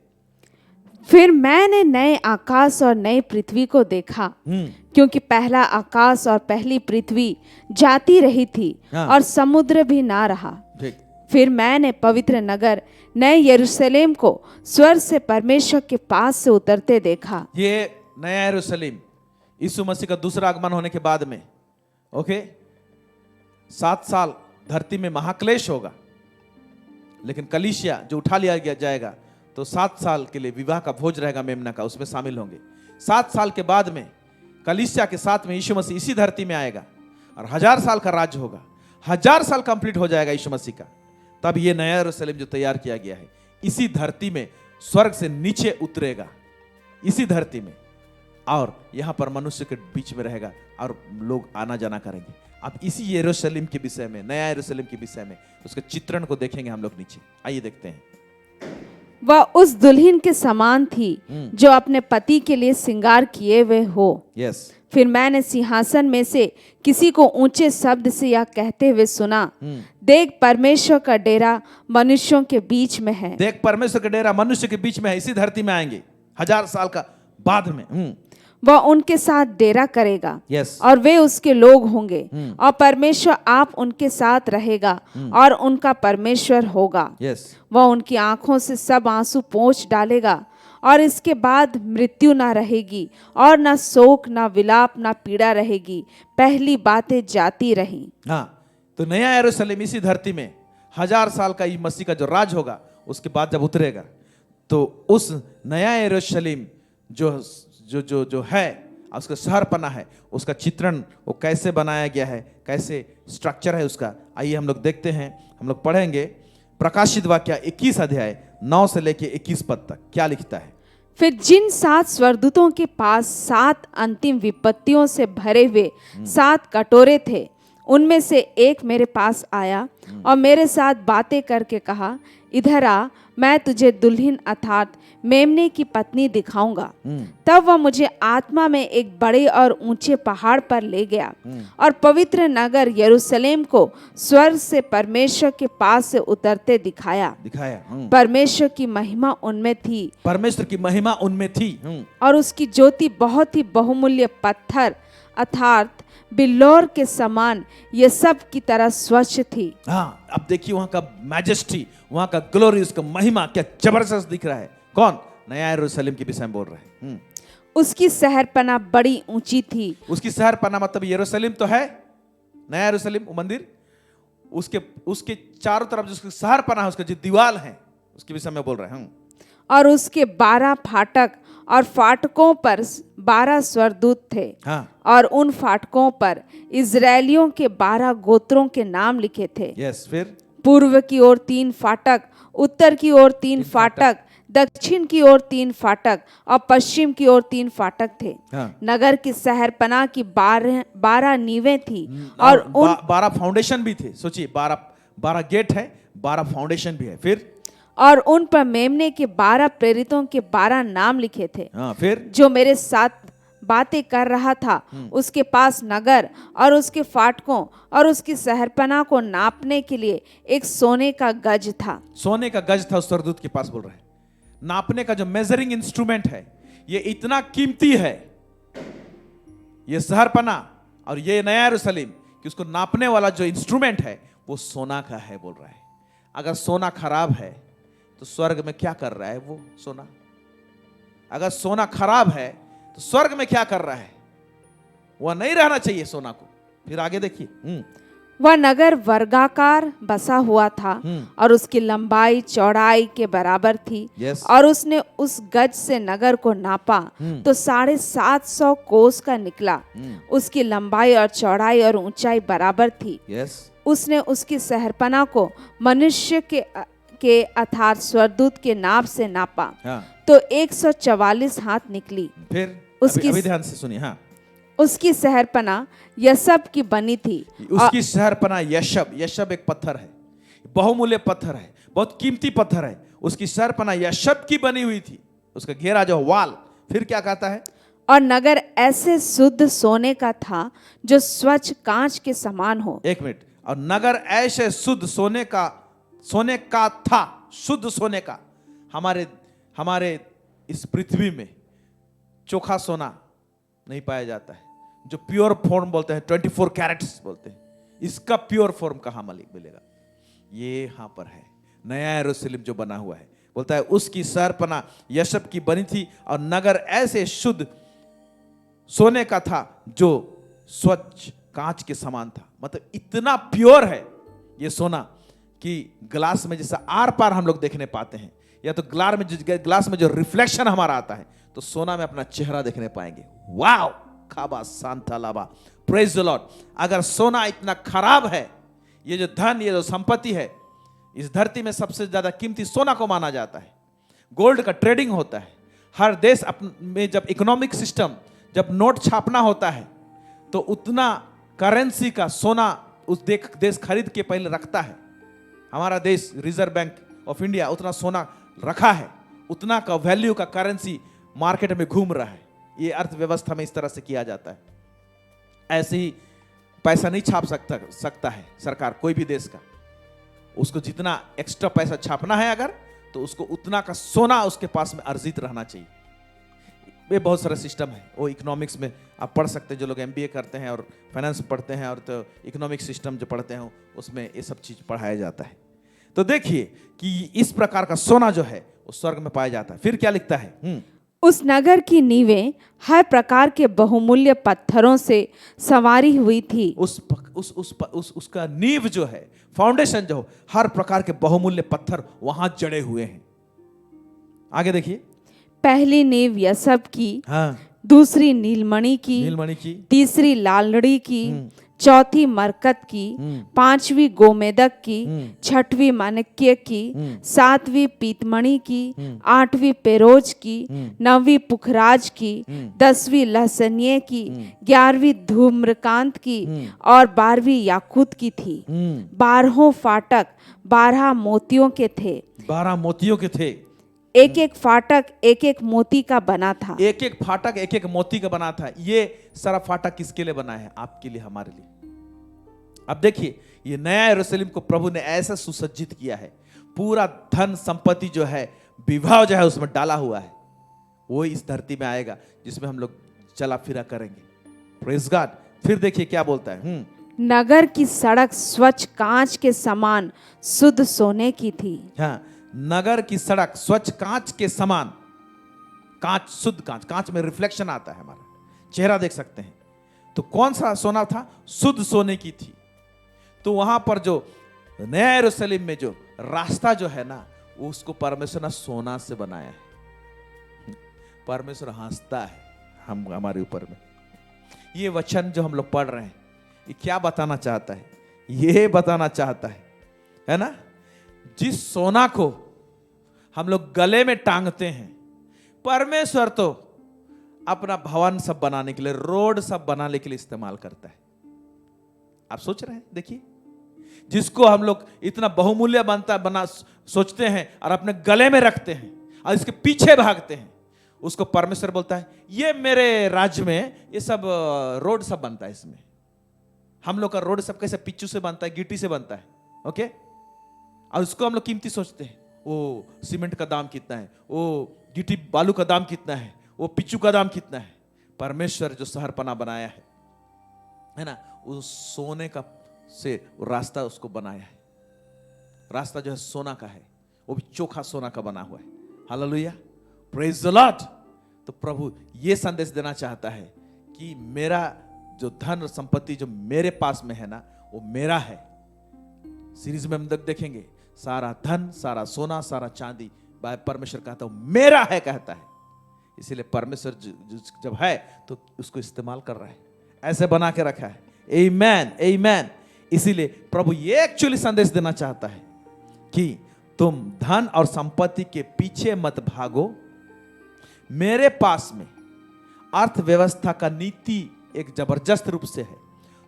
फिर मैंने नए आकाश और नई पृथ्वी को देखा, क्योंकि पहला आकाश और पहली पृथ्वी जाती रही थी हाँ। और समुद्र भी ना रहा। ठीक। फिर मैंने पवित्र नगर नए यरूशलेम को स्वर्ग से परमेश्वर के पास से उतरते देखा। ये नया यरूशलेम यीशु मसीह का दूसरा आगमन होने के बाद में, ओके, 7 साल धरती में महाक्लेश होगा, लेकिन कलीसिया जो उठा लिया गया जाएगा तो 7 साल के लिए विवाह का भोज रहेगा मेमना का, उसमें शामिल होंगे। 7 साल के बाद में कलीसिया के साथ में यीशु मसीह इसी धरती में आएगा और 1000 साल का राज्य होगा। 1000 साल कंप्लीट हो जाएगा यीशु मसीह का, तब ये नया यरूशलेम जो तैयार किया गया है इसी धरती में स्वर्ग से नीचे उतरेगा, इसी धरती में, और यहां पर मनुष्य के बीच में रहेगा और लोग आना जाना करेंगे। अब इसी यरूशलेम के विषय में, नया यरूशलेम के विषय में उसके चित्रण को देखेंगे हम लोग नीचे। आइए देखते हैं। वह उस दुल्हन के समान थी जो अपने पति के लिए श्रृंगार किए हुए हो। यस। फिर मैंने सिंहासन में से किसी को ऊंचे शब्द से यह कहते हुए सुना, देख परमेश्वर का डेरा मनुष्यों के बीच में है। देख परमेश्वर का डेरा मनुष्य के बीच में है, इसी धरती में आएंगे 1000 साल का बाद में। वह उनके साथ डेरा करेगा यस। और वे उसके लोग होंगे और परमेश्वर आप उनके साथ रहेगा और उनका परमेश्वर होगा। यस। वह उनकी आंखों से सब आंसू पोंछ डालेगा और इसके बाद मृत्यु ना रहेगी और ना शोक ना विलाप ना पीड़ा रहेगी, पहली बातें जाती रही। हाँ, तो नया यरूशलेम इसी धरती में 1000 साल का ये मसीह का जो राज होगा उसके बाद जब उतरेगा तो उस नया यरूशलेम जो जो जो जो है उसका शहरपना है, उसका चित्रण वो कैसे बनाया गया है, कैसे स्ट्रक्चर है उसका, आइए हम लोग देखते हैं। हम लोग पढ़ेंगे प्रकाशित वाक्य 21 अध्याय 9 से लेके 21 पद तक क्या लिखता है। फिर जिन 7 स्वर्गदूतों के पास 7 अंतिम विपत्तियों से भरे हुए 7 कटोरे थे, उनमें से एक मेरे पास आया और मेरे साथ बातें करके कहा, इधर आ, मैं तुझे दुल्हन अर्थात मेमने की पत्नी दिखाऊंगा। तब वह मुझे आत्मा में एक बड़े और ऊंचे पहाड़ पर ले गया और पवित्र नगर यरूशलेम को स्वर्ग से परमेश्वर के पास से उतरते दिखाया। परमेश्वर की महिमा उनमें थी, परमेश्वर की महिमा उनमें थी और उसकी ज्योति बहुत ही बहुमूल्य पत्थर अर्थात बिल्लौर के समान ये सब की तरह स्वच्छ थी। हाँ, अब देखिए वहां का मैजेस्टी, वहां का ग्लोरी, उसका महिमा क्या जबरदस्त दिख रहा है। कौन? नया यरूशलेम के विषय में बोल रहे हैं। उसकी शहरपना बड़ी ऊंची थी। उसकी शहरपना मतलब यरूशलेम तो है, नया यरूशलेम वो मंदिर, उसके चारों तरफ जो शहरपना है, उसका जो दीवार है उसके विषय में बोल रहे हैं। और उसके 12 फाटक और फाटकों पर 12 स्वर्गदूत थे। हाँ। और उन फाटकों पर इजरायलियों के 12 गोत्रों के नाम लिखे थे। यस। फिर पूर्व की ओर 3 फाटक, उत्तर की ओर 3 फाटक, दक्षिण की ओर 3 फाटक और पश्चिम की ओर 3 फाटक थे। हाँ। नगर की शहरपना की 12 नींवें थी और 12 फाउंडेशन भी थे। सोचिए 12 गेट है, 12 फाउंडेशन भी है। फिर और उन पर मेमने के 12 प्रेरितों के 12 नाम लिखे थे। हाँ। फिर जो मेरे साथ बातें कर रहा था उसके पास नगर और उसके फाटकों और उसकी शहरपना को नापने के लिए एक सोने का गज था। सोने का गज था उस स्वर्गदूत के पास, बोल रहे हैं। नापने का जो मेजरिंग इंस्ट्रूमेंट है ये इतना कीमती है, ये शहरपना और ये नया यरूशलेम, कि उसको नापने वाला जो इंस्ट्रूमेंट है वो सोना का है, बोल रहा है। अगर सोना खराब है तो स्वर्ग में क्या कर रहा है वो सोना? अगर सोना खराब है तो स्वर्ग में क्या कर रहा है? वह नहीं रहना चाहिए सोना को। फिर आगे देखिए। वह नगर वर्गाकार बसा हुआ था और उसकी लंबाई चौड़ाई के बराबर थी। और उसने उस गज से नगर को नापा तो 750 कोस का निकला। उसकी लंबाई और चौड़ाई और ऊंचाई बराबर थी। उसने उसकी शहरपना को मनुष्य के अर्थात स्वर्गदूत के नाप से नापा हाँ, तो 144 हाथ निकली। फिर उसकी- अभी ध्यान से सुनिए। हाँ, उसकी शहरपना यशब की बनी थी। उसकी शहरपना यशब, यशब एक पत्थर है, बहुमूल्य पत्थर है, बहुत कीमती पत्थर है। उसकी शहरपना यशब की बनी हुई थी, उसका घेरा जो वाल। फिर क्या कहता है? और नगर ऐसे शुद्ध सोने का था जो स्वच्छ कांच के समान हो। एक मिनट। और नगर ऐसे शुद्ध सोने का था, शुद्ध सोने का। हमारे इस पृथ्वी में चोखा सोना नहीं पाया जाता है, जो प्योर फॉर्म बोलते हैं, 24 कैरेट्स बोलते हैं, इसका प्योर फॉर्म कहाँ मिलेगा? ये यहां पर है, नया यरूशलेम जो बना हुआ है। बोलता है उसकी शहरपना यशब की बनी थी और नगर ऐसे शुद्ध सोने का था जो स्वच्छ कांच के समान था। मतलब इतना प्योर है ये सोना कि ग्लास में जैसा आर पार हम लोग देखने पाते हैं, या तो ग्लास में जो रिफ्लेक्शन हमारा आता है तो सोना में अपना चेहरा देखने पाएंगे। वाओ, खाबा सांता लाबा, प्रेज द लॉर्ड। अगर सोना इतना खराब है, ये जो धन, ये जो संपत्ति है, इस धरती में सबसे ज्यादा कीमती सोना को माना जाता है। गोल्ड का ट्रेडिंग होता है हर देश में। जब इकोनॉमिक सिस्टम, जब नोट छापना होता है तो उतना करेंसी का सोना उस देश खरीद के पहले रखता है। हमारा देश रिजर्व बैंक ऑफ इंडिया उतना सोना रखा है, उतना का वैल्यू का करेंसी मार्केट में घूम रहा है। ये अर्थव्यवस्था में इस तरह से किया जाता है। ऐसे ही पैसा नहीं छाप सकता है सरकार कोई भी देश का। उसको जितना एक्स्ट्रा पैसा छापना है अगर, तो उसको उतना का सोना उसके पास में अर्जित रहना चाहिए। ये बहुत सारा सिस्टम है, वो इकोनॉमिक्स में आप पढ़ सकते हैं। जो लोग MBA करते हैं और फाइनेंस पढ़ते हैं और तो इकोनॉमिक सिस्टम जो पढ़ते हैं उसमें ये सब चीज पढ़ाया जाता है। तो देखिए कि इस प्रकार का सोना जो है वो स्वर्ग में पाया जाता है। फिर क्या लिखता है? उस नगर की नींवें हर प्रकार के बहुमूल्य पत्थरों से संवारी हुई थी। उसका नींव जो है, फाउंडेशन जो, हर प्रकार के बहुमूल्य पत्थर वहां जड़े हुए हैं। आगे देखिए। पहली नींव यशब की, हाँ, दूसरी नीलमणि की, तीसरी लालड़ी की, चौथी मरकत की, पांचवी गोमेदक की, छठवीं माणिक्य की, सातवीं पीतमणि की, आठवीं पेरोज की, नौवीं पुखराज की, 10वीं लहसनिये की, 11वीं धूम्रकांत की और 12वीं याकूत की थी। 12 फाटक 12 मोतियों के थे। 12 मोतियों के थे। एक एक फाटक एक एक मोती का बना था। एक एक फाटक एक एक मोती का बना था। ये सारा फाटक किसके लिए बना है? आपके लिए, हमारे लिए। अब देखिए, ये नया यरूशलेम को प्रभु ने ऐसा सुसज्जित किया है, पूरा धन संपत्ति जो है, विवाह जो है उसमें डाला हुआ है। वो इस धरती में आएगा जिसमें हम लोग चला फिरा करेंगे। Praise God. फिर देखिए क्या बोलता है। नगर की सड़क स्वच्छ कांच के समान शुद्ध सोने की थी। हाँ, नगर की सड़क स्वच्छ कांच के समान, कांच, शुद्ध कांच। कांच में रिफ्लेक्शन आता है, हमारा चेहरा देख सकते हैं। तो कौन सा सोना था? शुद्ध सोने की थी। तो वहां पर जो नया यरूशलेम में जो रास्ता जो है ना, उसको परमेश्वर ने सोना से बनाया है। परमेश्वर हंसता है हमारे ऊपर में। ये वचन जो हम लोग पढ़ रहे हैं, ये क्या बताना चाहता है? ये बताना चाहता है ना, जिस सोना को हम लोग गले में टांगते हैं, परमेश्वर तो अपना भवन सब बनाने के लिए, रोड सब बनाने के लिए इस्तेमाल करता है। आप सोच रहे हैं? देखिए, जिसको हम लोग इतना बहुमूल्य बना सोचते हैं और अपने गले में रखते हैं और इसके पीछे भागते हैं, उसको परमेश्वर बोलता है ये मेरे राज्य में ये सब रोड सब बनता है। इसमें हम लोग का रोड सब कैसे पिच्चू से बनता है, गिट्टी से बनता है। ओके, और उसको हम लोग कीमती सोचते हैं। वो सीमेंट का दाम कितना है, वो गिट्टी बालू का दाम कितना है, वो पिच्चू का दाम कितना है। परमेश्वर जो शहरपना बनाया है ना, उस सोने का से रास्ता उसको बनाया है। रास्ता जो है सोना का है, वो भी चोखा सोना का बना हुआ है। Hallelujah, praise the Lord. तो प्रभु ये संदेश देना चाहता है कि मेरा जो धन और संपत्ति जो मेरे पास में है ना, वो मेरा है। सीरीज में हम देखेंगे, सारा धन, सारा सोना, सारा चांदी परमेश्वर कहता हूं मेरा है, कहता है। इसीलिए परमेश्वर जब है तो उसको इस्तेमाल कर रहा है, ऐसे बना के रखा है। आमेन, आमेन। इसीलिए प्रभु ये एक्चुअली संदेश देना चाहता है कि तुम धन और संपत्ति के पीछे मत भागो, मेरे पास में अर्थव्यवस्था का नीति एक जबरदस्त रूप से है।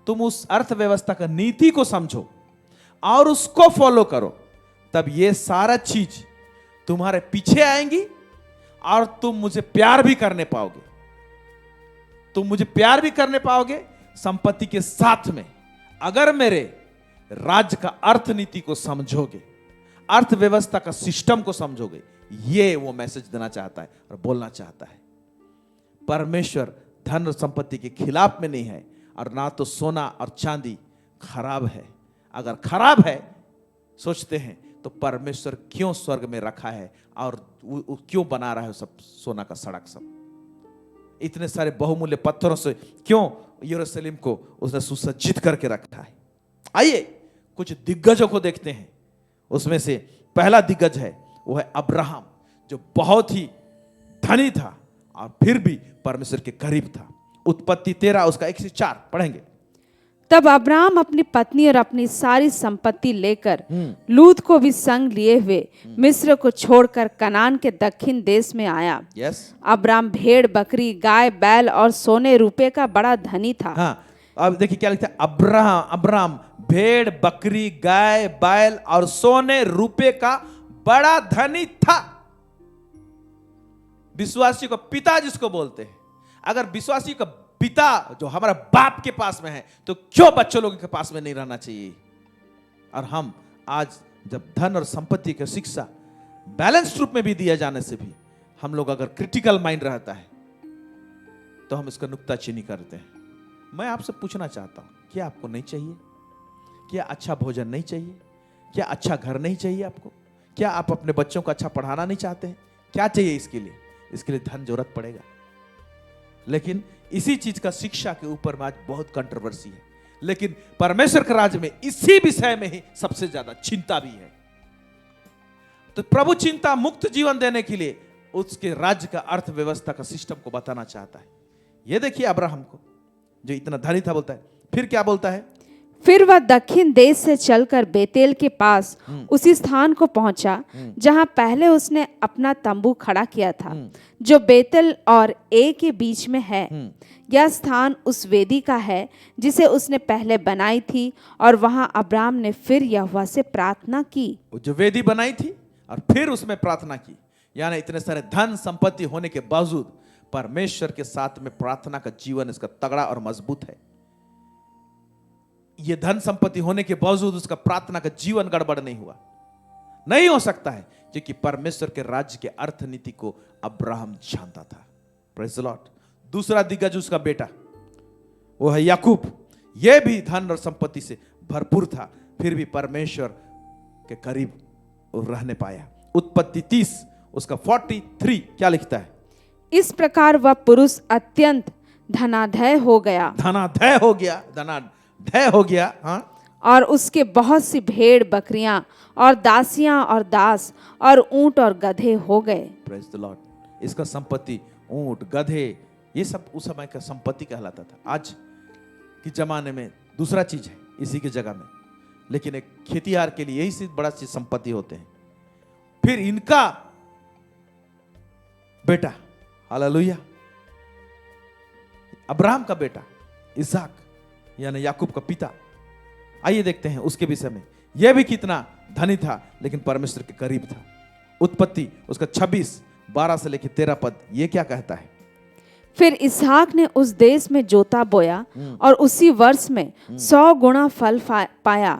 तुम उस अर्थव्यवस्था का नीति को समझो और उसको फॉलो करो, तब ये सारा चीज तुम्हारे पीछे आएंगी और तुम मुझे प्यार भी करने पाओगे। तुम मुझे प्यार भी करने पाओगे संपत्ति के साथ में, अगर मेरे राज्य का अर्थ नीति को समझोगे, अर्थव्यवस्था का सिस्टम को समझोगे। ये वो मैसेज देना चाहता है और बोलना चाहता है। परमेश्वर धन और संपत्ति के खिलाफ में नहीं है, और ना तो सोना और चांदी खराब है। अगर खराब है सोचते हैं तो परमेश्वर क्यों स्वर्ग में रखा है और क्यों बना रहा है सब सोना का सड़क, सब इतने सारे बहुमूल्य पत्थरों से क्यों यरूशलेम को उसने सुसज्जित करके रखा है। आइए कुछ दिग्गजों को देखते हैं। उसमें से पहला दिग्गज है वो है अब्राहम, जो बहुत ही धनी था और फिर भी परमेश्वर के करीब था। उत्पत्ति 13 उसका 1 से 4 पढ़ेंगे। तब अब्राहम अपनी पत्नी और अपनी सारी संपत्ति लेकर लूत को भी संग लिए हुए मिस्र को छोड़कर कनान के दक्षिण देश में आया। यस, अब्राहम भेड़ बकरी गाय बैल और सोने रुपए का बड़ा धनी था। हाँ, अब देखिए क्या लिखता है। अब्राहम भेड़ बकरी गाय बैल और सोने रुपए का बड़ा धनी था। विश्वासी को पिता जिसको बोलते हैं। अगर विश्वासी का पिता जो हमारा बाप के पास में है तो क्यों बच्चों लोगों के पास में नहीं रहना चाहिए। और हम आज जब धन और संपत्ति की शिक्षा बैलेंस रूप में भी दिया जाने से भी हम लोग अगर क्रिटिकल माइंड रहता है तो हम इसका नुक्ताचीनी करते हैं। मैं आपसे पूछना चाहता हूं, क्या आपको नहीं चाहिए? क्या अच्छा भोजन नहीं चाहिए? क्या अच्छा घर नहीं चाहिए आपको? क्या आप अपने बच्चों को अच्छा पढ़ाना नहीं चाहते हैं? क्या चाहिए इसके लिए? इसके लिए धन जरूरत पड़ेगा। लेकिन इसी चीज का शिक्षा के ऊपर में आज बहुत कंट्रोवर्सी है। लेकिन परमेश्वर के राज्य में इसी विषय में ही सबसे ज्यादा चिंता भी है। तो प्रभु चिंता मुक्त जीवन देने के लिए उसके राज्य का अर्थव्यवस्था का सिस्टम को बताना चाहता है। ये देखिए अब्राहम को जो इतना धनी था, बोलता है फिर क्या बोलता है। फिर वह दक्षिण देश से चलकर बेतेल के पास उसी स्थान को पहुंचा जहां पहले उसने अपना तंबू खड़ा किया था, जो बेतेल और ए के बीच में है। यह स्थान उस वेदी का है जिसे उसने पहले बनाई थी, और वहां अब्राम ने फिर यहोवा से प्रार्थना की। जो वेदी बनाई थी और फिर उसमें प्रार्थना की, यानी इतने सारे धन संपत्ति होने के बावजूद परमेश्वर के साथ में प्रार्थना का जीवन इसका तगड़ा और मजबूत है। ये धन संपत्ति होने के बावजूद उसका प्रार्थना का जीवन गड़बड़ नहीं हुआ। नहीं हो सकता है, क्योंकि परमेश्वर के राज्य के अर्थ नीति को अब्राहम जानता था। Praise the Lord. दूसरा दिग्गज उसका बेटा वो है याकूब। यह भी धन और संपत्ति से भरपूर था, फिर भी परमेश्वर के करीब रहने पाया। उत्पत्ति 30 उसका 43 क्या लिखता है। इस प्रकार वह पुरुष अत्यंत धनाढ्य हो गया। धनाढ्य हो गया। हाँ, और उसके बहुत सी भेड़ बकरियां और दासियां और दास और ऊंट और गधे हो गए। Praise the Lord. इसका संपत्ति ऊंट गधे ये सब उस समय का संपत्ति कहलाता था। आज के जमाने में दूसरा चीज है इसी की जगह में, लेकिन एक खेतीहार के लिए यही से बड़ा चीज संपत्ति होते हैं। फिर इनका बेटा, हालेलुया, अब्राहम का बेटा इसहाक यानी याकूब का पिता। आइए देखते हैं उसके विषय में। यह भी कितना धनी था लेकिन परमेश्वर के करीब था। उत्पत्ति उसका 26 12 से लेकर 13 पद ये क्या कहता है। फिर इसहाक ने उस देश में जोता बोया और उसी वर्ष में 100 गुना फल पाया,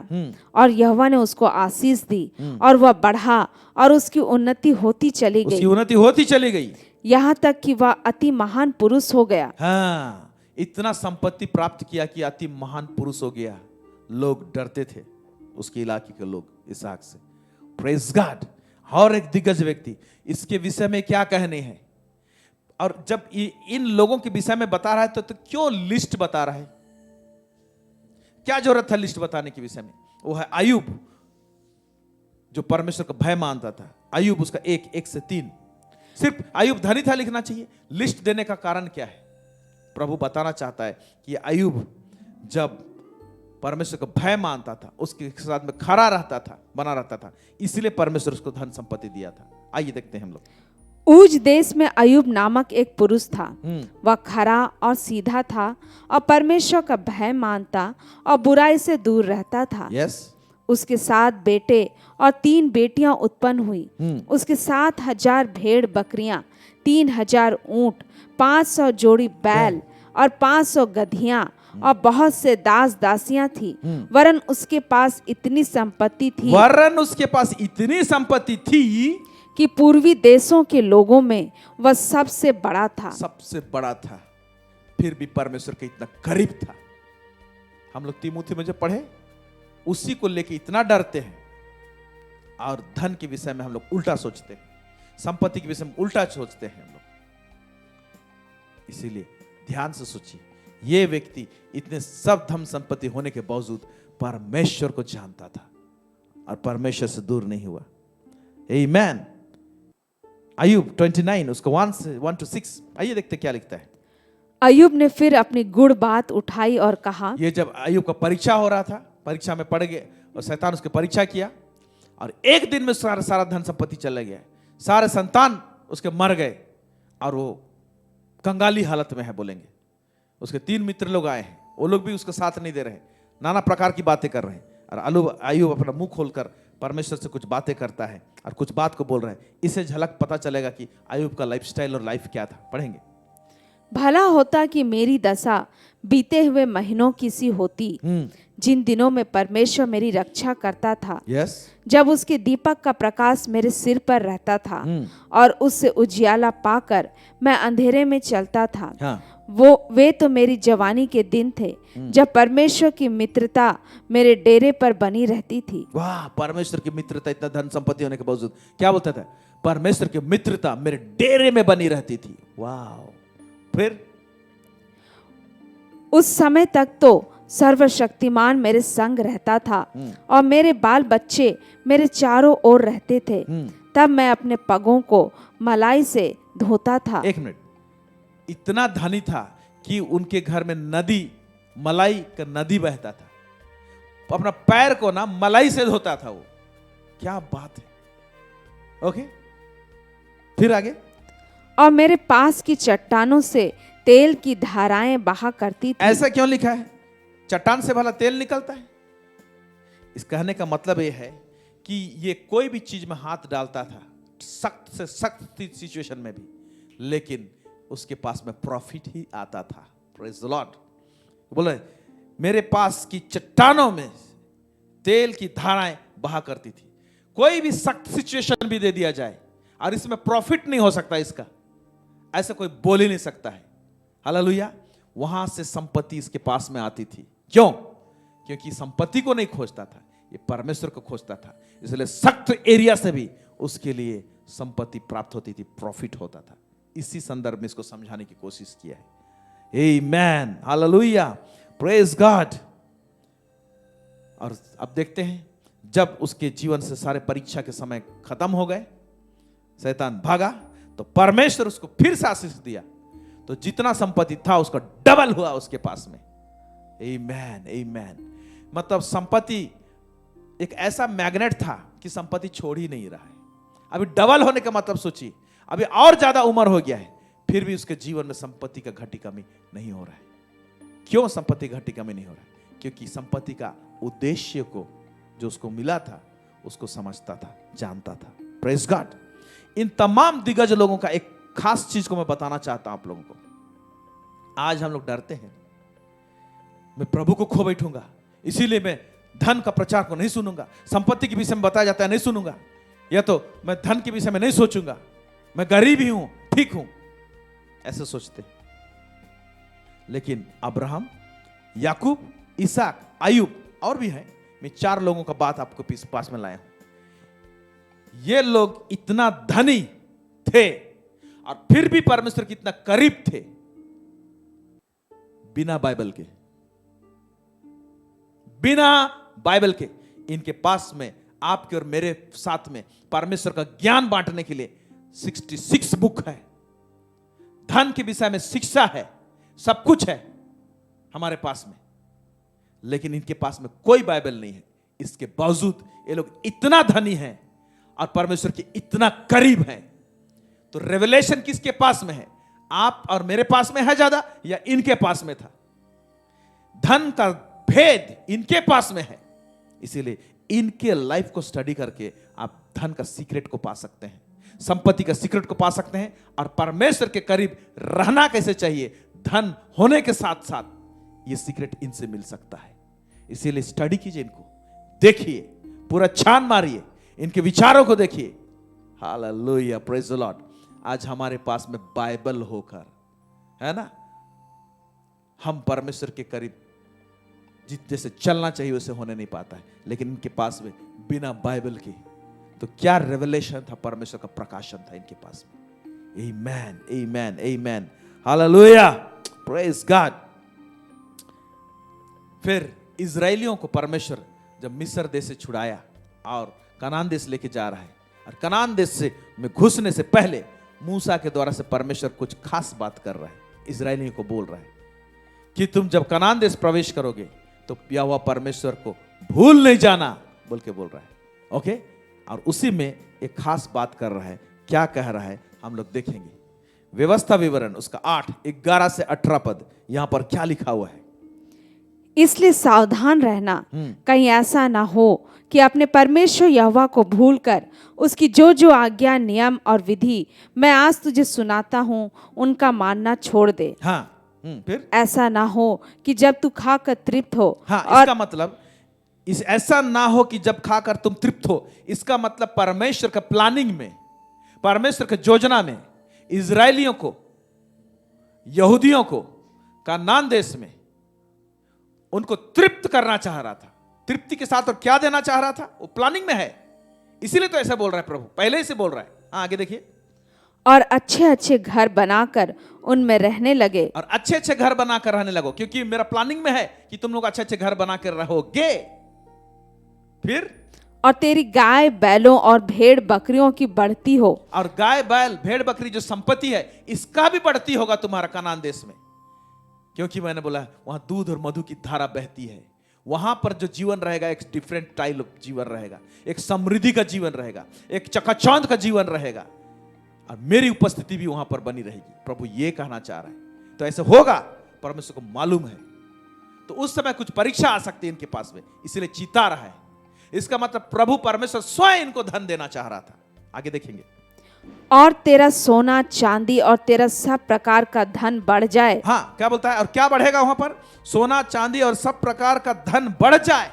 और यहोवा ने उसको आशीष दी और वह बढ़ा और उसकी उन्नति होती चली गई, यहाँ तक कि वह अति महान पुरुष हो गया। हाँ, इतना संपत्ति प्राप्त किया कि अति महान पुरुष हो गया। लोग डरते थे उसके इलाके के लोग इसहाक से। Praise God. और एक दिग्गज व्यक्ति इसके विषय में क्या कहने हैं। और जब इन लोगों के विषय में बता रहा है तो क्यों लिस्ट बता रहा है, क्या जरूरत है लिस्ट बताने के विषय में। वो है अय्यूब जो परमेश्वर का भय मानता था। अय्यूब उसका 1 से 3। सिर्फ अय्यूब धनी था लिखना चाहिए। लिस्ट देने का कारण क्या है। प्रभु बताना चाहता है कि अय्यूब जब परमेश्वर का भय मानता था, उसके साथ में खड़ा रहता था, बना रहता था, इसलिए परमेश्वर उसको धन संपत्ति दिया था। आइए देखते हैं हम लोग। ऊज देश में अय्यूब नामक एक पुरुष था। वह खरा और सीधा था और परमेश्वर का भय मानता और बुराई से दूर रहता था। यस। उसके 7 बेटे और 3 बेटियां उत्पन्न हुई। उसके 7,000 भेड़ बकरियां, 3,000 ऊंट, 500 जोड़ी बैल और 500 गधियां और बहुत से दास दासियां थी। वरन उसके पास इतनी संपत्ति थी कि पूर्वी देशों के लोगों में वह सबसे बड़ा था। सबसे बड़ा था, फिर भी परमेश्वर के इतना करीब था। हम लोग तीमुथी में जब पढ़े, उसी को लेके इतना डरते हैं, और धन के विषय में हम लोग उल्टा सोचते हैं, संपत्ति के विषय में उल्टा सोचते हैं हम लोग। इसीलिए ध्यान से सोचिए, ये व्यक्ति इतने सब धन संपत्ति होने के बावजूद परमेश्वर को जानता था और परमेश्वर से दूर नहीं हुआ। आमीन। अय्यूब 29 उसको 1 to 6, आइए देखते क्या लिखता है। अय्यूब ने फिर अपनी गुड़ बात उठाई और कहा। ये जब अय्यूब का परीक्षा हो रहा था, परीक्षा में पड़ गए और शैतान उसकी परीक्षा किया, और एक दिन में सारा धन संपत्ति चला गया, सारे संतान उसके मर गए, और वो कंगाली हालत में है बोलेंगे। उसके 3 मित्र लोग आए हैं, वो लोग भी उसका साथ नहीं दे रहे, नाना प्रकार की बातें कर रहे हैं, और अय्यूब अपना मुंह खोलकर परमेश्वर से कुछ बातें करता है और कुछ बात को बोल रहा है। इससे झलक पता चलेगा कि अय्यूब का लाइफस्टाइल और लाइफ क्या था। पढ़ेंगे। भला होता कि मेरी दशा बीते हुए महीनों की सी होती, जिन दिनों में परमेश्वर मेरी रक्षा करता था। यस। जब उसके दीपक का प्रकाश मेरे सिर पर रहता था और उससे उजियाला पाकर मैं अंधेरे में चलता था। हाँ। वे तो मेरी जवानी के दिन थे, जब परमेश्वर की मित्रता मेरे डेरे पर बनी रहती थी। वाह, परमेश्वर की मित्रता, इतना धन संपत्ति होने के बावजूद क्या बोलता था? परमेश्वर की मित्रता मेरे डेरे में बनी रहती थी। वाह। फिर उस समय तक तो सर्वशक्तिमान मेरे संग रहता था और मेरे बाल बच्चे मेरे चारों ओर रहते थे। तब मैं अपने पगों को मलाई से धोता था। 1 मिनट। इतना धनी था कि उनके घर में नदी, मलाई का नदी बहता था, अपना पैर को ना मलाई से धोता था वो। क्या बात है। ओके, फिर आगे। और मेरे पास की चट्टानों से तेल की धाराएं बहा करती थी। ऐसा क्यों लिखा है? चट्टान से भला तेल निकलता है? इस कहने का मतलब यह है कि ये कोई भी चीज में हाथ डालता था, सख्त से सख्त सिचुएशन में भी, लेकिन उसके पास में प्रॉफिट ही आता था। Praise the Lord. बोले मेरे पास की चट्टानों में तेल की धाराएं बहा करती थी। कोई भी सख्त सिचुएशन भी दे दिया जाए और इसमें प्रॉफिट नहीं हो सकता, इसका ऐसा कोई बोल ही नहीं सकता है। हालेलुया। वहां से संपत्ति इसके पास में आती थी। क्यों? क्योंकि संपत्ति को नहीं खोजता था, ये परमेश्वर को खोजता था। इसलिए सख्त एरिया से भी उसके लिए संपत्ति प्राप्त होती थी, प्रॉफिट होता था। इसी संदर्भ में इसको समझाने की कोशिश किया है। आमेन, हालेलुया, प्रेज गॉड। और अब देखते हैं, जब उसके जीवन से सारे परीक्षा के समय खत्म हो गए, शैतान भागा, तो परमेश्वर उसको फिर से आशीष दिया, तो जितना संपत्ति था उसका डबल हुआ उसके पास में। आमेन, आमेन। मतलब संपत्ति एक ऐसा मैग्नेट था कि संपत्ति छोड़ ही नहीं रहा है। अभी डबल होने का मतलब सोचिए, अभी और ज्यादा उम्र हो गया है, फिर भी उसके जीवन में संपत्ति का घटी कमी नहीं हो रहा है। क्यों संपत्ति घटी कमी नहीं हो रहा है? क्योंकि संपत्ति का उद्देश्य को जो उसको मिला था उसको समझता था, जानता था। Praise God. इन तमाम दिग्गज लोगों का एक खास चीज को मैं बताना चाहता हूं आप लोगों को। आज हम लोग डरते हैं, मैं प्रभु को खो बैठूंगा, इसीलिए मैं धन का प्रचार को नहीं सुनूंगा, संपत्ति के विषय में बताया जाता है नहीं सुनूंगा, या तो मैं धन के विषय में नहीं सोचूंगा, मैं गरीब ही हूं, ठीक हूं, ऐसे सोचते। लेकिन अब्राहम, याकूब, इसहाक, अय्यूब और भी हैं, मैं 4 लोगों का बात आपको पास में लाया हूं। ये लोग इतना धनी थे और फिर भी परमेश्वर के इतना करीब थे, बिना बाइबल के, बिना बाइबल के। इनके पास में आपके और मेरे साथ में परमेश्वर का ज्ञान बांटने के लिए 66 बुक है, धन के विषय में शिक्षा है, सब कुछ है हमारे पास में। लेकिन इनके पास में कोई बाइबल नहीं है। इसके बावजूद ये लोग इतना धनी हैं और परमेश्वर के इतना करीब हैं। तो रेवलेशन किसके पास में है? आप और मेरे पास में है ज्यादा या इनके पास में था? धन का भेद इनके पास में है, इसीलिए इनके लाइफ को स्टडी करके आप धन का सीक्रेट को पा सकते हैं, संपत्ति का सीक्रेट को पा सकते हैं, और परमेश्वर के करीब रहना कैसे चाहिए धन होने के साथ साथ ये सीक्रेट इनसे मिल सकता है। इसीलिए स्टडी कीजिए, इनको देखिए, पूरा छान मारिए, इनके विचारों को देखिए। Hallelujah, praise the Lord. आज हमारे पास में बाइबल होकर, है ना, हम परमेश्वर के करीब जैसे चलना चाहिए वैसे होने नहीं पाता है। लेकिन इनके पास में बिना बाइबल के तो क्या रेवलेशन था, परमेश्वर का प्रकाशन था इनके पास में। आमेन, आमेन, आमेन, हालेलुया, प्रेज गॉड। फिर इजरायलियों को परमेश्वर जब मिस्र देश से छुड़ाया और कनान देश लेके जा रहा है, और कनान देश से में घुसने से पहले मूसा के द्वारा से परमेश्वर कुछ खास बात कर रहा है, इजरायलियों को बोल रहा है कि तुम जब कनान देश प्रवेश करोगे तो यहोवा परमेश्वर को भूल नहीं जाना, बोल के बोल रहा है। ओके, और उसी में एक खास बात कर रहा है। क्या कह रहा है हम लोग देखेंगे। व्यवस्था विवरण उसका 8, 11 से 18 पद, यहां पर क्या लिखा हुआ है? इसलिए सावधान रहना, कहीं ऐसा ना हो कि अपने परमेश्वर यहोवा को भूलकर उसकी जो जो आज्ञा, नियम और विधि मैं आज तुझे सुनाता हूँ उनका मानना छोड़ दे। हाँ, फिर ऐसा ना हो कि जब तू खाकर तृप्त हो। हाँ, और इसका मतलब ऐसा ना हो कि जब खाकर तुम तृप्त हो। इसका मतलब परमेश्वर का प्लानिंग में, परमेश्वर के योजना में इजरायलियों को, यहूदियों को कनान देश में उनको तृप्त करना चाह रहा था। तृप्ति के साथ और क्या देना चाह रहा था, वो प्लानिंग में है। इसीलिए तो ऐसा बोल रहा है प्रभु, पहले ही से बोल रहा है। हाँ, आगे देखिए। और अच्छे अच्छे घर बनाकर उनमें रहने लगे। और अच्छे अच्छे घर बनाकर रहने लगो, क्योंकि मेरा प्लानिंग में है कि तुम लोग अच्छे अच्छे घर बनाकर रहोगे। फिर और तेरी गाय, बैलों और भेड़ बकरियों की बढ़ती हो। और गाय, बैल, भेड़ बकरी जो संपत्ति है इसका भी बढ़ती होगा तुम्हारा कनान देश में, क्योंकि मैंने बोला वहां दूध और मधु की धारा बहती है। वहां पर जो जीवन रहेगा एक डिफरेंट टाइप ऑफ जीवन रहेगा, एक समृद्धि का जीवन रहेगा, एक चकाचौंध का जीवन रहेगा, और मेरी उपस्थिति भी वहां पर बनी रहेगी। प्रभु ये कहना चाह रहा है। तो ऐसे होगा, परमेश्वर को मालूम है। तो उस समय कुछ परीक्षा आ सकती है इनके पास में, इसलिए चिता रहा है। इसका मतलब प्रभु परमेश्वर स्वयं इनको धन देना चाह रहा था। आगे देखेंगे। और तेरा सोना, चांदी और तेरा सब प्रकार का धन बढ़ जाए। हाँ, क्या बोलता है? और क्या बढ़ेगा वहां पर? सोना, चांदी और सब प्रकार का धन बढ़ जाए।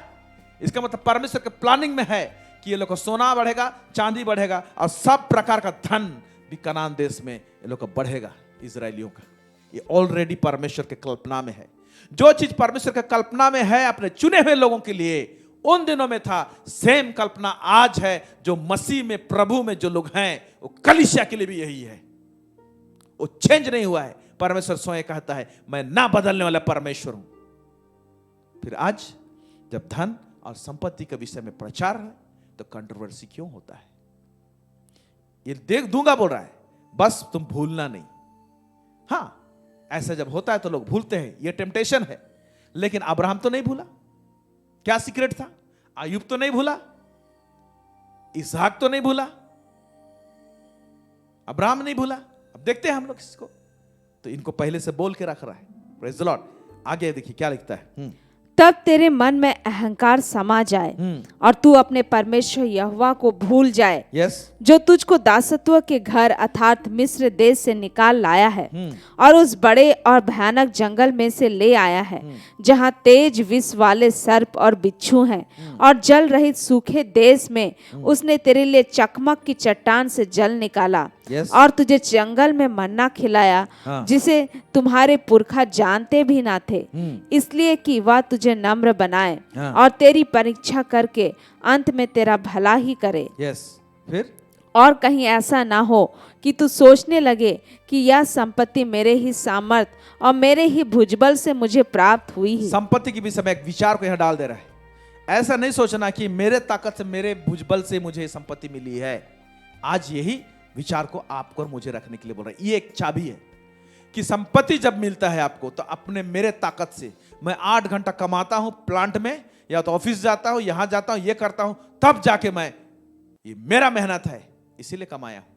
इसका मतलब परमेश्वर के प्लानिंग में है कि ये लोग का सोना बढ़ेगा, चांदी बढ़ेगा, और सब प्रकार का धन भी कनान देश में ये लोग का बढ़ेगा। इजरायलियों का ये ऑलरेडी परमेश्वर के कल्पना में है। जो चीज परमेश्वर के कल्पना में है अपने चुने हुए लोगों के लिए, उन दिनों में था, सेम कल्पना आज है। जो मसीह में, प्रभु में जो लोग हैं, वो कलीसिया के लिए भी यही है। वो चेंज नहीं हुआ है। परमेश्वर स्वयं कहता है मैं ना बदलने वाला परमेश्वर हूं। फिर आज जब धन और संपत्ति के विषय में प्रचार है तो कंट्रोवर्सी क्यों होता है? ये देख दूंगा बोल रहा है, बस तुम भूलना नहीं। हाँ, ऐसा जब होता है तो लोग भूलते हैं, ये टेम्पटेशन है। लेकिन अब्राहम तो नहीं भूला। क्या सीक्रेट था? अय्यूब तो नहीं भूला, इसहाक तो नहीं भूला, अब्राहम नहीं भूला। अब देखते हैं हम लोग इसको। तो इनको पहले से बोल के रख रहा है। Praise the Lord. आगे देखिए क्या लिखता है। तब तेरे मन में अहंकार समा जाए और तू अपने परमेश्वर यहोवा को भूल जाए, जो तुझको दासत्व के घर अर्थात मिस्र देश से निकाल लाया है और उस बड़े और भयानक जंगल में से ले आया है, जहाँ तेज विष वाले सर्प और बिच्छू हैं, और जल रहित सूखे देश में उसने तेरे लिए चकमक की चट्टान से जल निकाला और तुझे जंगल में मन्ना खिलाया, जिसे तुम्हारे पुरखा जानते भी ना थे, इसलिए कि वह तुझे नम्र बनाए और तेरी परीक्षा करके अंत में तेरा भला ही करे। फिर और कहीं ऐसा ना हो कि तू सोचने लगे कि यह संपत्ति मेरे ही सामर्थ और मेरे ही भुजबल से मुझे प्राप्त हुई है। संपत्ति के विषय में एक विचार को यहाँ डाल दे रहा है। ऐसा नहीं सोचना कि मेरे ताकत से, मेरे भुजबल से मुझे संपत्ति मिली है। आज यही विचार को आपको और मुझे रखने के लिए बोल रहा है। ये एक चाबी है कि संपत्ति जब मिलता है आपको तो अपने, मेरे ताकत से, मैं 8 घंटा कमाता हूं प्लांट में, या तो ऑफिस जाता हूं, यहां जाता हूं, ये करता हूं, तब जाके मैं, ये मेरा मेहनत है इसीलिए कमाया हूं।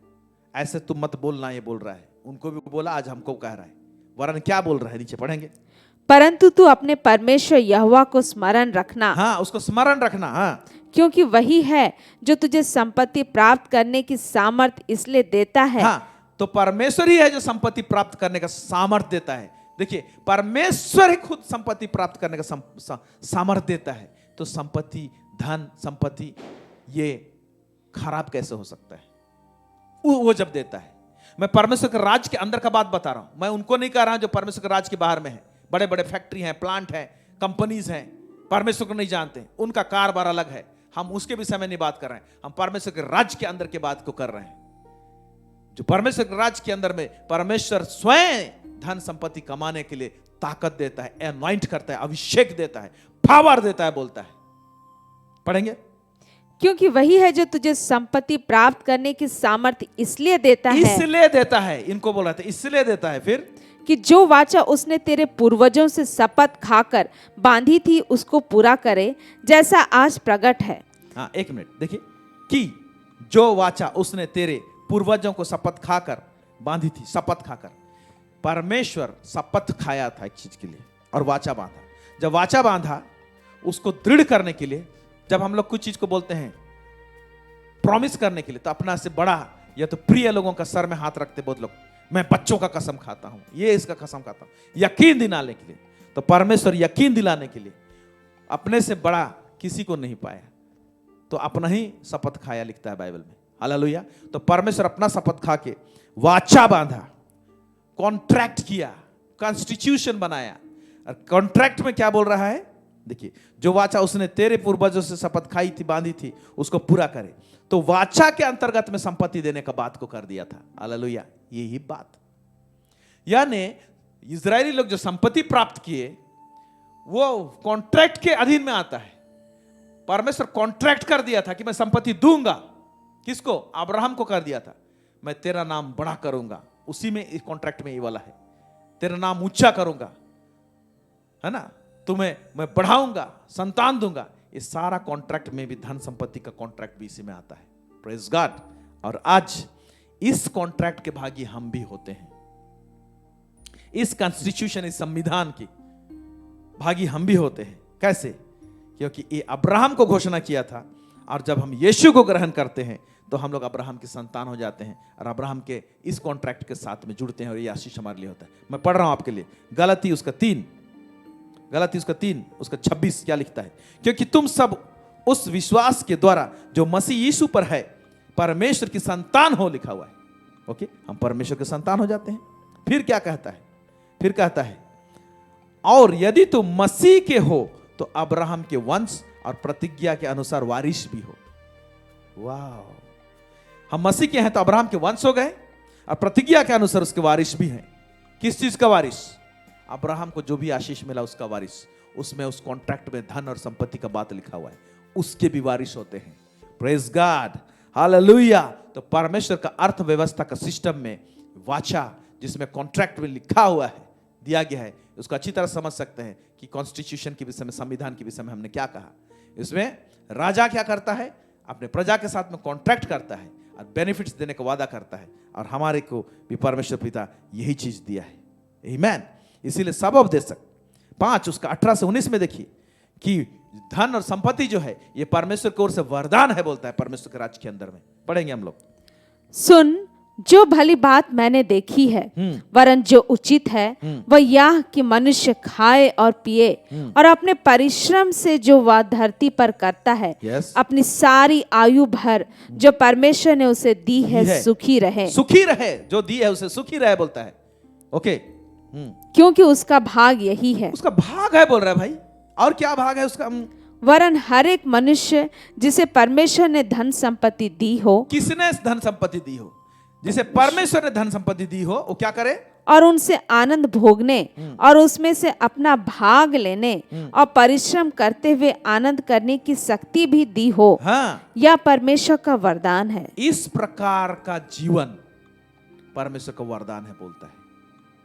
ऐसे तुम मत बोलना, ये बोल रहा है। उनको भी बोला, आज हमको कह रहा है। वरन क्या बोल रहा है, नीचे पढ़ेंगे। परंतु तू अपने परमेश्वर यहोवा को स्मरण रखना, हाँ, उसको स्मरण रखना। हाँ, क्योंकि वही है जो तुझे संपत्ति प्राप्त करने की सामर्थ इसलिए देता है। हाँ, तो परमेश्वर ही है जो संपत्ति प्राप्त करने का सामर्थ देता है। देखिए, परमेश्वर ही खुद संपत्ति प्राप्त करने का सामर्थ देता है। तो संपत्ति, धन संपत्ति, ये खराब कैसे हो सकता है? वो जब देता है। मैं परमेश्वर के राज के अंदर का बात बता रहा हूं, मैं उनको नहीं कह रहा हूं जो परमेश्वर के राज के बाहर में है। बड़े बड़े फैक्ट्री हैं, प्लांट हैं, कंपनीज हैं, परमेश्वर को नहीं जानते, उनका कारोबार अलग है। हम उसके विषय में नहीं बात कर रहे हैं, हम परमेश्वर के राज के अंदर की बात को कर रहे हैं। जो परमेश्वर के राज के अंदर में परमेश्वर स्वयं धन संपत्ति कमाने के लिए ताकत देता है, एनॉइंट करता है, अभिषेक देता है, पावर देता है, बोलता है। पढ़ेंगे। क्योंकि वही है जो तुझे संपत्ति प्राप्त करने की सामर्थ इसलिए देता है, इसलिए देता है, इनको बोला था इसलिए देता है। फिर कि जो वाचा उसने तेरे पूर्वजों से शपथ खाकर बांधी थी उसको पूरा करे, जैसा आज प्रकट है। हाँ, एक मिनट देखिए, कि जो वाचा उसने तेरे पूर्वजों को शपथ खाकर बांधी थी। शपथ खाकर, परमेश्वर शपथ खाया था एक चीज के लिए और वाचा बांधा। जब वाचा बांधा, उसको दृढ़ करने के लिए, जब हम लोग कुछ चीज को बोलते हैं प्रॉमिस करने के लिए, तो अपना से बड़ा या तो प्रिय लोगों का सर में हाथ रखते बहुत लोग, मैं बच्चों का कसम खाता हूं, ये इसका कसम खाता हूं, यकीन दिलाने के लिए। तो परमेश्वर यकीन दिलाने के लिए अपने से बड़ा किसी को नहीं पाया, तो अपना ही शपथ खाया, लिखता है बाइबल में। हालेलुया। तो परमेश्वर अपना शपथ खा के वाचा बांधा, कॉन्ट्रैक्ट किया, कॉन्स्टिट्यूशन बनाया। और कॉन्ट्रैक्ट में क्या बोल रहा है, देखिए, जो वाचा उसने तेरे पूर्वजों से शपथ खाई थी, बांधी थी, उसको पूरा करे। तो वाचा के अंतर्गत में संपत्ति देने का बात को कर दिया था। हालेलुया। यही बात, यानी इजरायली लोग जो संपत्ति प्राप्त किए, वो कॉन्ट्रैक्ट के अधीन में आता है। परमेश्वर कॉन्ट्रैक्ट कर दिया था कि मैं संपत्ति दूंगा। किसको? अब्राहम को कर दिया था, मैं तेरा नाम बड़ा करूंगा। उसी में, इस कॉन्ट्रैक्ट में ये वाला है, तेरा नाम ऊंचा करूंगा, है ना, तुम्हें मैं बढ़ाऊंगा, संतान दूंगा। ये सारा कॉन्ट्रैक्ट में भी धन संपत्ति का कॉन्ट्रैक्ट भी इसी में आता है। Praise God. और आज इस कॉन्ट्रैक्ट के भागी हम भी होते हैं। इस कॉन्स्टिट्यूशन, इस संविधान की भागी हम भी होते हैं। कैसे? क्योंकि ये अब्राहम को घोषणा किया था, और जब हम यीशु को ग्रहण करते हैं तो हम लोग अब्राहम की संतान हो जाते हैं और अब्राहम के इस कॉन्ट्रैक्ट के साथ में जुड़ते हैं, और ये आशीष हमारे लिए होता है। मैं पढ़ रहा हूं आपके लिए, गलती उसका 3 उसका 26 क्या लिखता है? क्योंकि तुम सब उस विश्वास के द्वारा जो मसीह यीशु पर है परमेश्वर की संतान हो, लिखा हुआ है। ओके, हम परमेश्वर के संतान हो जाते हैं। फिर क्या कहता है? फिर कहता है, और यदि तुम मसीह के हो तो अब्राहम के वंश और प्रतिज्ञा के अनुसार वारिस भी हो। वाह, हम मसीह के हैं तो अब्राहम के वंश हो गए, और प्रतिज्ञा के अनुसार उसके वारिस भी हैं। किस चीज का वारिस? अब्राहम को जो भी आशीष मिला उसका वारिस। उसमें, उस कॉन्ट्रैक्ट में धन और संपत्ति का बात लिखा हुआ है, उसके भी वारिस होते हैं। Praise God, hallelujah. तो परमेश्वर का अर्थव्यवस्था का सिस्टम में वाचा, जिसमें कॉन्ट्रैक्ट में लिखा हुआ है, दिया गया है, उसको अच्छी तरह समझ सकते हैं कि कॉन्स्टिट्यूशन के विषय में, संविधान के विषय में हमने क्या कहा। इसमें राजा क्या करता है? अपने प्रजा के साथ में कॉन्ट्रैक्ट करता है और बेनिफिट्स देने का वादा करता है, और हमारे को भी परमेश्वर पिता यही चीज दिया है। आमीन। इसीलिए सब उपदेशक 5 उसका 18 से 19 में देखिए कि धन और संपत्ति जो है ये परमेश्वर की ओर से वरदान है, बोलता है परमेश्वर के राज्य के अंदर में। पढ़ेंगे हम लोग। सुन, जो भली बात मैंने देखी है, वरन जो उचित है वह यह कि मनुष्य खाए और पिए, और अपने परिश्रम से जो वह धरती पर करता है, अपनी सारी आयु भर जो परमेश्वर ने उसे दी है सुखी रहे। सुखी रहे, जो दी है उसे सुखी रहे, बोलता है। ओके, क्योंकि उसका भाग यही है। उसका भाग है, बोल रहा है भाई। और क्या भाग है उसका? वरन हर एक मनुष्य जिसे परमेश्वर ने धन संपत्ति दी हो। किसने धन संपत्ति दी हो? जिसे परमेश्वर ने धन संपत्ति दी हो, वो क्या करे? और उनसे आनंद भोगने और उसमें से अपना भाग लेने और परिश्रम करते हुए आनंद करने की शक्ति भी दी हो। हाँ, यह परमेश्वर का वरदान है। इस प्रकार का जीवन परमेश्वर का वरदान है, बोलता है।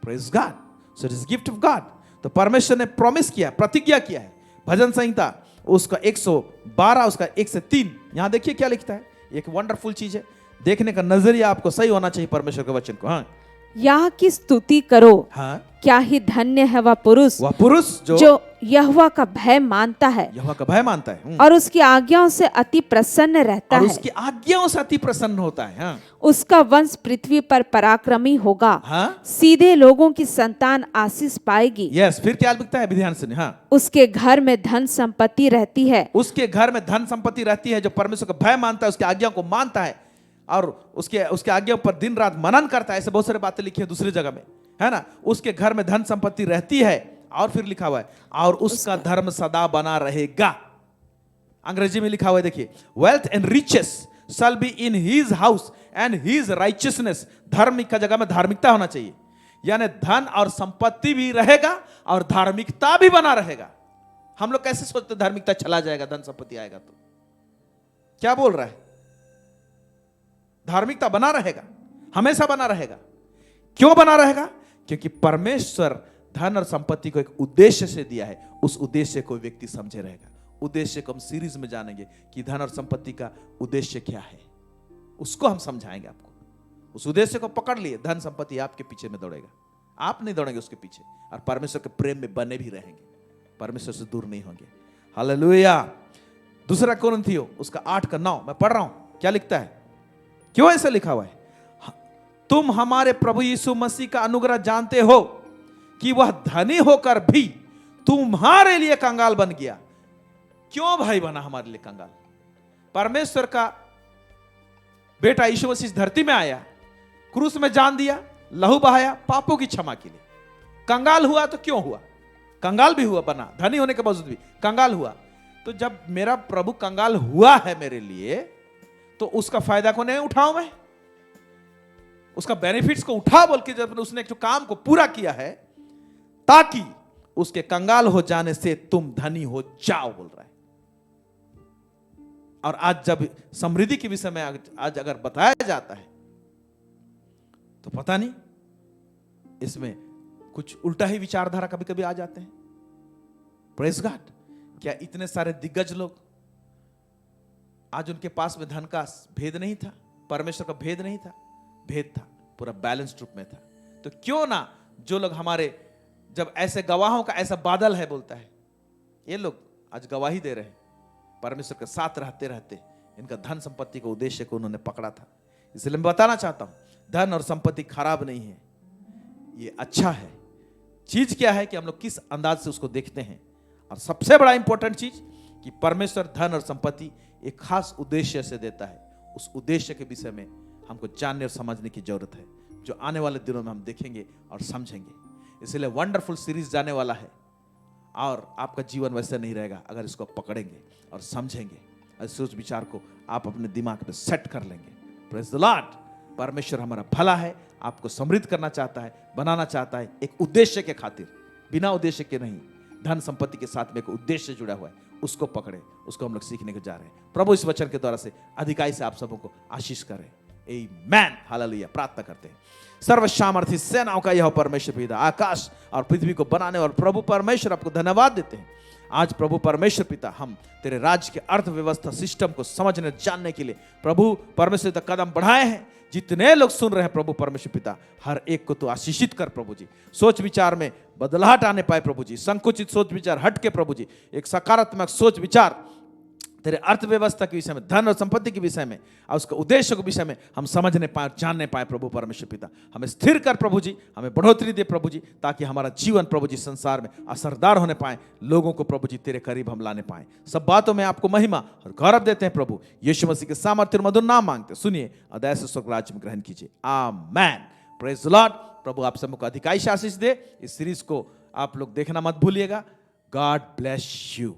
Praise God. So it is gift of God. तो परमेश्वर ने प्रॉमिस किया, प्रतिज्ञा किया है। भजन संहिता उसका 112 उसका 1 से 3, यहां देखिए क्या लिखता है। एक वंडरफुल चीज है, देखने का नजरिया आपको सही होना चाहिए परमेश्वर के वचन को। हाँ यहाँ की स्तुति करो, हाँ, क्या ही धन्य है वह पुरुष जो यहोवा का भय मानता है यहोवा का भय मानता है और उसकी आज्ञाओं से अति प्रसन्न रहता और है। उसकी आज्ञाओं से अति प्रसन्न होता है। हाँ उसका वंश पृथ्वी पर पराक्रमी होगा, हाँ, सीधे लोगों की संतान आशीष पाएगी। यस, फिर क्या लिखता है, ध्यान से। हाँ, उसके घर में धन संपत्ति रहती है, उसके घर में धन संपत्ति रहती है। जो परमेश्वर का भय मानता है, उसकी आज्ञा को मानता है और उसके आज्ञा पर दिन रात मनन करता है। ऐसे बहुत सारी बातें लिखी है दूसरी जगह में, है ना। उसके घर में धन संपत्ति रहती है और फिर लिखा हुआ है और उसका धर्म सदा बना रहेगा। अंग्रेजी में लिखा हुआ है, देखिए, wealth and riches shall be in his house and his righteousness. धर्म का जगह में धार्मिकता होना चाहिए, यानी धन और संपत्ति भी रहेगा और धार्मिकता भी बना रहेगा। हम लोग कैसे सोचते धार्मिकता चला जाएगा, धन संपत्ति आएगा तो? क्या बोल रहा है? धार्मिकता बना रहेगा, हमेशा बना रहेगा। क्यों बना रहेगा? क्योंकि परमेश्वर धन और संपत्ति को एक उद्देश्य से दिया है। उस उद्देश्य को व्यक्ति समझे रहेगा। उद्देश्य को हम सीरीज में जानेंगे कि धन और संपत्ति का उद्देश्य क्या है, उसको हम समझाएंगे आपको। उस उद्देश्य को पकड़ लिए, धन संपत्ति आपके पीछे में दौड़ेगा, आप नहीं दौड़ेंगे उसके पीछे, और परमेश्वर के प्रेम में बने भी रहेंगे, परमेश्वर से दूर नहीं होंगे। हालेलुया। दूसरा कोरिन्थियों उसका 8:9 मैं पढ़ रहा हूं, क्या लिखता है, क्यों ऐसा लिखा हुआ है? तुम हमारे प्रभु यीशु मसीह का अनुग्रह जानते हो कि वह धनी होकर भी तुम्हारे लिए कंगाल बन गया। क्यों भाई बना हमारे लिए कंगाल? परमेश्वर का बेटा यीशु मसीह धरती में आया, क्रूस में जान दिया, लहू बहाया पापों की क्षमा के लिए। कंगाल हुआ तो क्यों हुआ? कंगाल भी हुआ, बना धनी होने के बावजूद भी कंगाल हुआ। तो जब मेरा प्रभु कंगाल हुआ है मेरे लिए, तो उसका फायदा को नहीं उठाऊं मैं? उसका बेनिफिट्स को उठा बोल के जब उसने जो काम को पूरा किया है, ताकि उसके कंगाल हो जाने से तुम धनी हो जाओ, बोल रहा है। और आज जब समृद्धि के विषय में आज अगर बताया जाता है, तो पता नहीं इसमें कुछ उल्टा ही विचारधारा कभी कभी आ जाते हैं। Praise God. क्या इतने सारे दिग्गज लोग, आज उनके पास में धन का भेद नहीं था, परमेश्वर का भेद नहीं था? भेद था, पूरा बैलेंस रूप में था। तो क्यों ना जो लोग हमारे, जब ऐसे गवाहों का ऐसा बादल है, बोलता है, ये लोग आज गवाही दे रहे हैं, परमेश्वर के साथ रहते रहते इनका धन संपत्ति को उद्देश्य को उन्होंने पकड़ा था। इसलिए मैं बताना चाहता हूं, धन और संपत्ति खराब नहीं है, ये अच्छा है। चीज क्या है कि हम लोग किस अंदाज से उसको देखते हैं। और सबसे बड़ा इंपॉर्टेंट चीज कि परमेश्वर धन और संपत्ति एक खास उद्देश्य से देता है। उस उद्देश्य के विषय में हमको जानने और समझने की जरूरत है, जो आने वाले दिनों में हम देखेंगे और समझेंगे। इसलिए वंडरफुल सीरीज जाने वाला है, और आपका जीवन वैसे नहीं रहेगा अगर इसको पकड़ेंगे और समझेंगे, और सोच विचार को आप अपने दिमाग में सेट कर लेंगे। Praise the Lord. परमेश्वर हमारा भला है, आपको समृद्ध करना चाहता है, बनाना चाहता है, एक उद्देश्य के खातिर, बिना उद्देश्य के नहीं। धन संपत्ति के साथ में एक उद्देश्य जुड़ा हुआ है, उसको पकड़े, उसको हम लोग सीखने को जा रहे हैं। प्रभु इस वचन के द्वारा से अधिकाई से आप सबों को आशीष करे। आमेन। हालेलुया। प्रार्थना करते हैं। सर्वसामर्थी सेनाओं का यह परमेश्वर पिता, आकाश और पृथ्वी को बनाने और प्रभु परमेश्वर, आपको धन्यवाद देते हैं। आज प्रभु परमेश्वर पिता, हम तेरे राज्य के अर्थव्यवस्था सिस्टम को समझने जानने के लिए प्रभु परमेश्वर पिता कदम बढ़ाए हैं। जितने लोग सुन रहे हैं प्रभु परमेश्वर पिता, हर एक को तो आशीषित कर प्रभु जी। सोच विचार में बदलाहट आने पाए प्रभु जी, संकुचित सोच विचार हट के प्रभु जी एक सकारात्मक सोच विचार तेरे अर्थव्यवस्था के विषय में, धन और संपत्ति के विषय में और उसके उद्देश्य के विषय में हम समझने पाए, जानने पाए प्रभु परमेश्वर पिता। हमें स्थिर कर प्रभु जी, हमें बढ़ोतरी दे प्रभु जी, ताकि हमारा जीवन प्रभु जी संसार में असरदार होने पाए, लोगों को प्रभु जी तेरे करीब हम लाने पाए। सब बातों में आपको महिमा और गौरव देते हैं प्रभु, यीशु मसीह के सामर्थ्य और मधुर नाम मांगते, सुनिए और दया से स्वर्ग राज्य में ग्रहण कीजिए। आमेन। Praise the lord. प्रभु आप सबको अधिकाई आशीष दे। इस सीरीज को आप लोग देखना मत भूलिएगा। God bless you.